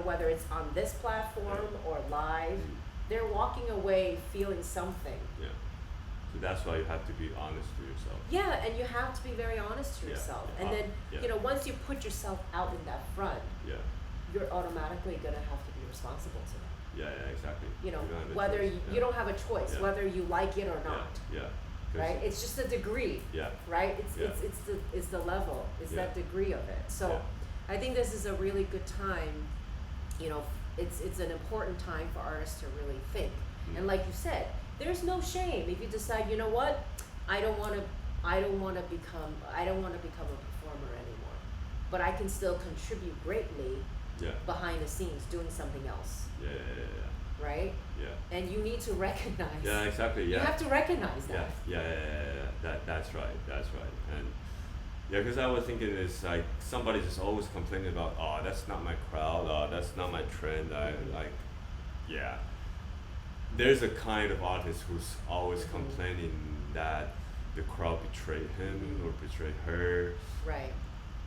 [SPEAKER 2] Whether it's on this platform or live, they're walking away feeling something.
[SPEAKER 1] So that's why you have to be honest to yourself.
[SPEAKER 2] Yeah, and you have to be very honest to yourself. And then, once you put yourself out in that front, you're automatically gonna have to be responsible to them.
[SPEAKER 1] Exactly.
[SPEAKER 2] Whether you don't have a choice, whether you like it or not. Right? It's just a degree. Right? It's the level. It's that degree of it. So I think this is a really good time. It's an important time for artists to really think. And like you said, there's no shame if you decide, what, I don't want to become a performer anymore, but I can still contribute greatly behind the scenes doing something else. Right? And you need to recognize.
[SPEAKER 1] Exactly.
[SPEAKER 2] You have to recognize that.
[SPEAKER 1] That's right. And because I was thinking it's like somebody's just always complaining about, that's not my crowd, that's not my trend. There's a kind of artist who's always complaining that the crowd betrayed him or betrayed her.
[SPEAKER 2] Right.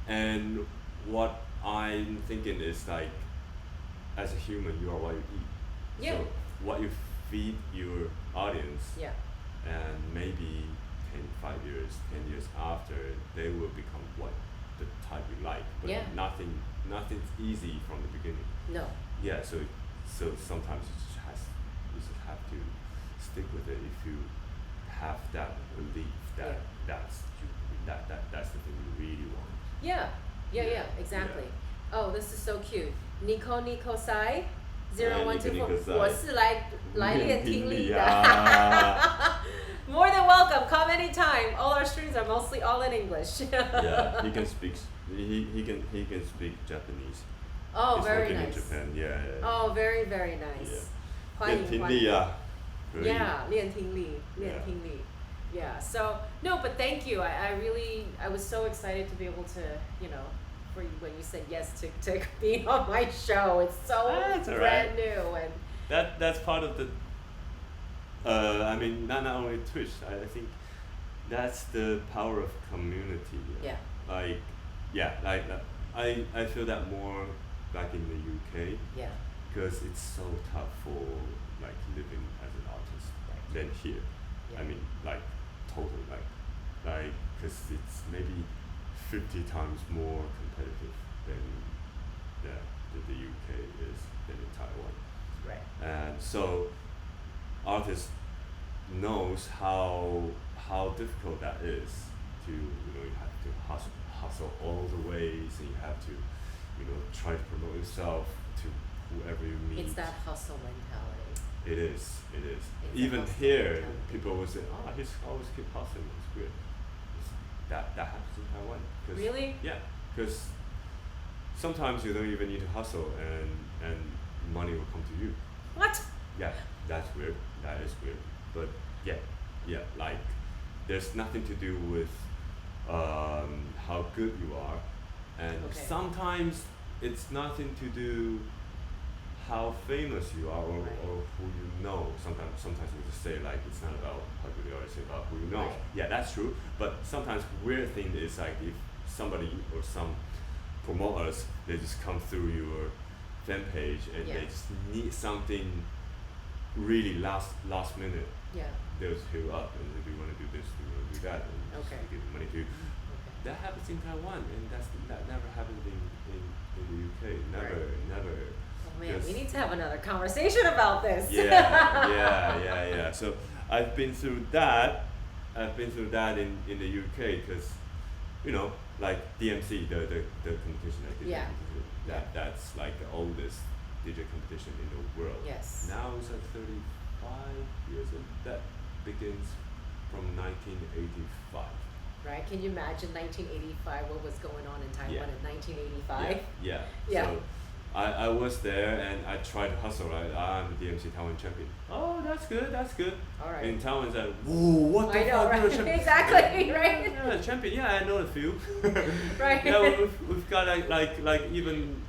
[SPEAKER 1] And what I'm thinking is, like, as a human, you are what you eat. So what you feed your audience, and maybe 10 years after, they will become what the type you like, but nothing's easy from the beginning.
[SPEAKER 2] No.
[SPEAKER 1] Yeah, so sometimes you just have to stick with it if you have that belief that that's the thing you really want.
[SPEAKER 2] Yeah, exactly.
[SPEAKER 1] Yeah.
[SPEAKER 2] Oh, this is so cute. Nico Sai 0124， 我是来练听力的。More than welcome. Come anytime. All our streams are mostly all in English.
[SPEAKER 1] Yeah, he can speak. He can speak Japanese.
[SPEAKER 2] Oh,
[SPEAKER 1] He's
[SPEAKER 2] very
[SPEAKER 1] working
[SPEAKER 2] nice.
[SPEAKER 1] in Japan. Yeah.
[SPEAKER 2] Oh, very very nice.
[SPEAKER 1] Yeah.
[SPEAKER 2] 欢迎欢迎。Yeah, 练听力. Yeah. So no, but thank you. I was so excited to be able to, for you when you said yes to being on my show. It's so brand new and.
[SPEAKER 1] That's part of the. I mean, not only Twitch. I think that's the power of community.
[SPEAKER 2] Yeah.
[SPEAKER 1] I feel that more back in the UK.
[SPEAKER 2] Yeah.
[SPEAKER 1] Because it's so tough for like living as an artist than here.
[SPEAKER 2] Yeah.
[SPEAKER 1] I mean, like totally because it's maybe 50 times more competitive than the UK is than in Taiwan.
[SPEAKER 2] Right.
[SPEAKER 1] And so artists knows how difficult that is to you have to hustle all the ways, and you have to try to promote yourself to whoever you meet.
[SPEAKER 2] It's that hustle mentality.
[SPEAKER 1] It is.
[SPEAKER 2] It's
[SPEAKER 1] even here people will say, oh, I just always keep hustling, it's weird. That happens in Taiwan.
[SPEAKER 2] Really?
[SPEAKER 1] Yeah, because sometimes you don't even need to hustle and money will come to you.
[SPEAKER 2] What?
[SPEAKER 1] Yeah, that's weird. That is weird. But yeah, like there's nothing to do with how good you are, and sometimes it's nothing to do how famous you are or who you know. Sometimes we just say like it's not about how good you are, it's about who you know.
[SPEAKER 2] Right.
[SPEAKER 1] Yeah, that's true. But sometimes weird thing is like if somebody or some promoters, they just come through your fan page and they just need something really last minute.
[SPEAKER 2] Yeah.
[SPEAKER 1] They'll hit you up and do you want to do this, do you want to do that, and just give money to you. That happens in Taiwan, and that never happened in the UK. Never.
[SPEAKER 2] Oh man, we need to have another conversation about this.
[SPEAKER 1] Yeah. So I've been through that. in the UK because, like DMC, the competition I did. That's like the oldest DJ competition in the world.
[SPEAKER 2] Yes.
[SPEAKER 1] Now it's like 35 years old. That begins from 1985.
[SPEAKER 2] Right? Can you imagine 1985? What was going on in Taiwan in 1985?
[SPEAKER 1] Yeah.
[SPEAKER 2] Yeah.
[SPEAKER 1] So I was there and I tried to hustle. Right? I'm the DMC Taiwan champion. Oh, that's good. All right. In Taiwan, it's like, whoa, what the fuck?
[SPEAKER 2] I know, right? Exactly, right?
[SPEAKER 1] Yeah, champion. Yeah, I know a few.
[SPEAKER 2] Right.
[SPEAKER 1] Yeah, we've got like even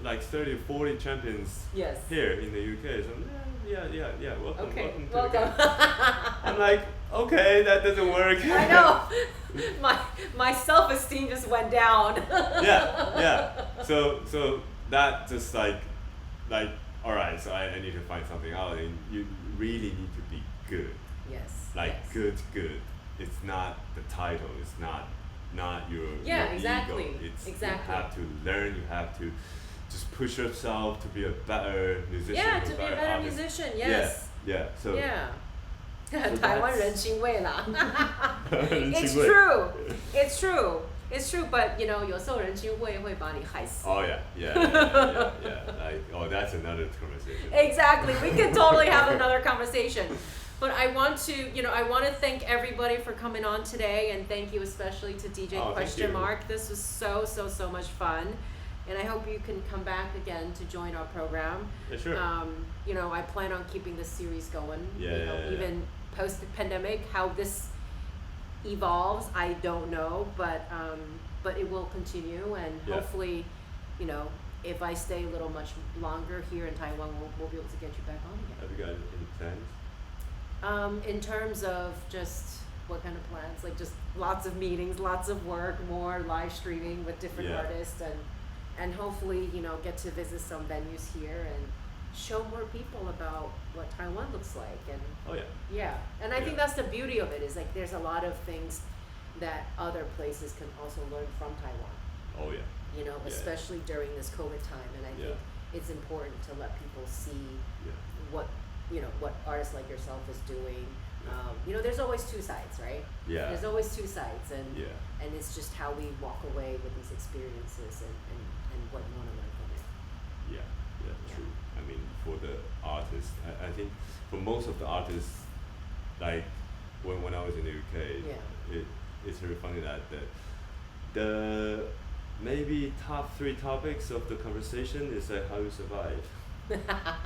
[SPEAKER 1] like 30 or 40 champions here in the UK. So yeah. Welcome to the game. I'm like, okay, that doesn't work.
[SPEAKER 2] I know. My self-esteem just went down.
[SPEAKER 1] Yeah. So that just like all right. So I need to find something out, and you really need to be good.
[SPEAKER 2] Yes.
[SPEAKER 1] Good. It's not the title. It's not your
[SPEAKER 2] exactly.
[SPEAKER 1] ego. It's
[SPEAKER 2] exactly.
[SPEAKER 1] You have to learn. You have to just push yourself to be a better musician.
[SPEAKER 2] Yeah, to be a better
[SPEAKER 1] artist.
[SPEAKER 2] musician. Yes.
[SPEAKER 1] Yeah. So.
[SPEAKER 2] Yeah. 台湾人情味啦。
[SPEAKER 1] It's
[SPEAKER 2] true. It's true, but 有时候人情味会把你害死。
[SPEAKER 1] Oh yeah. Like, that's another conversation.
[SPEAKER 2] Exactly. We can totally have another conversation. But I want to thank everybody for coming on today, and thank you especially to DJ Question Mark. This was so much fun. And I hope you can come back again to join our program.
[SPEAKER 1] Yeah, sure.
[SPEAKER 2] I plan on keeping this series going.
[SPEAKER 1] Even
[SPEAKER 2] post-pandemic, how this evolves, I don't know, but it will continue, and hopefully, if I stay a little much longer here in Taiwan, we'll be able to get you back on again.
[SPEAKER 1] Have you got any plans?
[SPEAKER 2] In terms of just what kind of plans? Like just lots of meetings, lots of work, more live streaming with different artists, and hopefully, get to visit some venues here and show more people about what Taiwan looks like. And and I think that's the beauty of it, is like there's a lot of things that other places can also learn from Taiwan.
[SPEAKER 1] Oh yeah.
[SPEAKER 2] You know, especially during this COVID time, and I think it's important to let people see what what artists like yourself is doing. You know, there's always two sides, right?
[SPEAKER 1] Yeah.
[SPEAKER 2] There's always two sides, and it's just how we walk away with these experiences and what you want to learn from it.
[SPEAKER 1] Yeah, true. I mean, for the artists, I think for most of the artists, like when I was in the UK, it's really funny that the maybe top 3 topics of the conversation is like how you survive.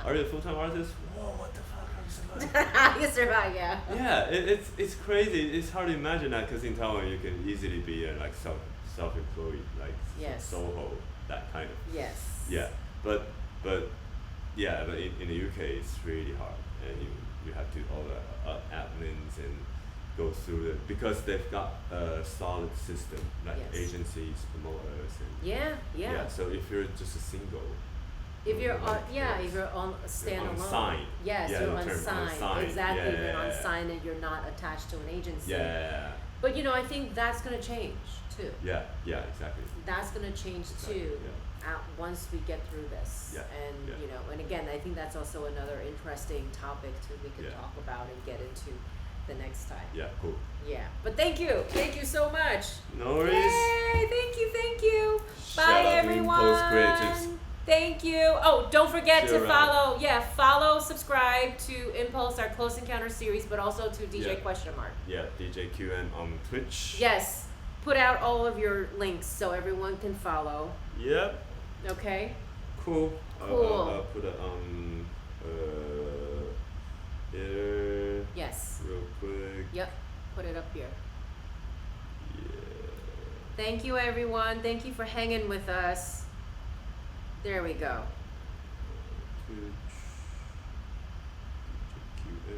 [SPEAKER 1] Are you a full-time artist? Whoa, what the fuck, how you survive?
[SPEAKER 2] You survive, yeah.
[SPEAKER 1] Yeah, it's crazy. It's hard to imagine that because in Taiwan you can easily be like self-employed, like Soho, that kind of.
[SPEAKER 2] Yes.
[SPEAKER 1] Yeah, but in the UK it's really hard, and you have to do all the admins and go through it because they've got a solid system like agencies, promoters, and
[SPEAKER 2] yeah.
[SPEAKER 1] So if you're just a single,
[SPEAKER 2] if you're if you're on standalone,
[SPEAKER 1] unsigned.
[SPEAKER 2] Yes, you're unsigned. Exactly,
[SPEAKER 1] Yeah,
[SPEAKER 2] you're unsigned and you're not attached to an agency.
[SPEAKER 1] Yeah.
[SPEAKER 2] But you know, I think that's gonna change too.
[SPEAKER 1] Yeah, exactly.
[SPEAKER 2] That's gonna change too. Once we get through this, and you know, and again, I think that's also another interesting topic we could talk about and get into the next time.
[SPEAKER 1] Yeah, cool.
[SPEAKER 2] Yeah, but thank you so much.
[SPEAKER 1] No worries.
[SPEAKER 2] Yay, thank you. Bye everyone.
[SPEAKER 1] InPulse Creatives.
[SPEAKER 2] Thank you. Oh, don't forget to follow, subscribe to InPulse, our Close Encounter series, but also to DJ question mark.
[SPEAKER 1] Yeah, DJQM on Twitch.
[SPEAKER 2] Yes, put out all of your links so everyone can follow.
[SPEAKER 1] Yep.
[SPEAKER 2] Okay.
[SPEAKER 1] Cool. I'll put it here.
[SPEAKER 2] Yes.
[SPEAKER 1] Real quick.
[SPEAKER 2] Yep. Put it up here.
[SPEAKER 1] Yeah.
[SPEAKER 2] Thank you, everyone. Thank you for hanging with us. There we go.
[SPEAKER 1] Twitch. DJQM.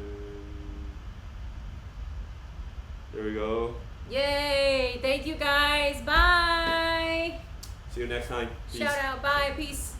[SPEAKER 1] There we go.
[SPEAKER 2] Yay! Thank you, guys. Bye.
[SPEAKER 1] See you next time. Peace.
[SPEAKER 2] Shout out. Bye. Peace.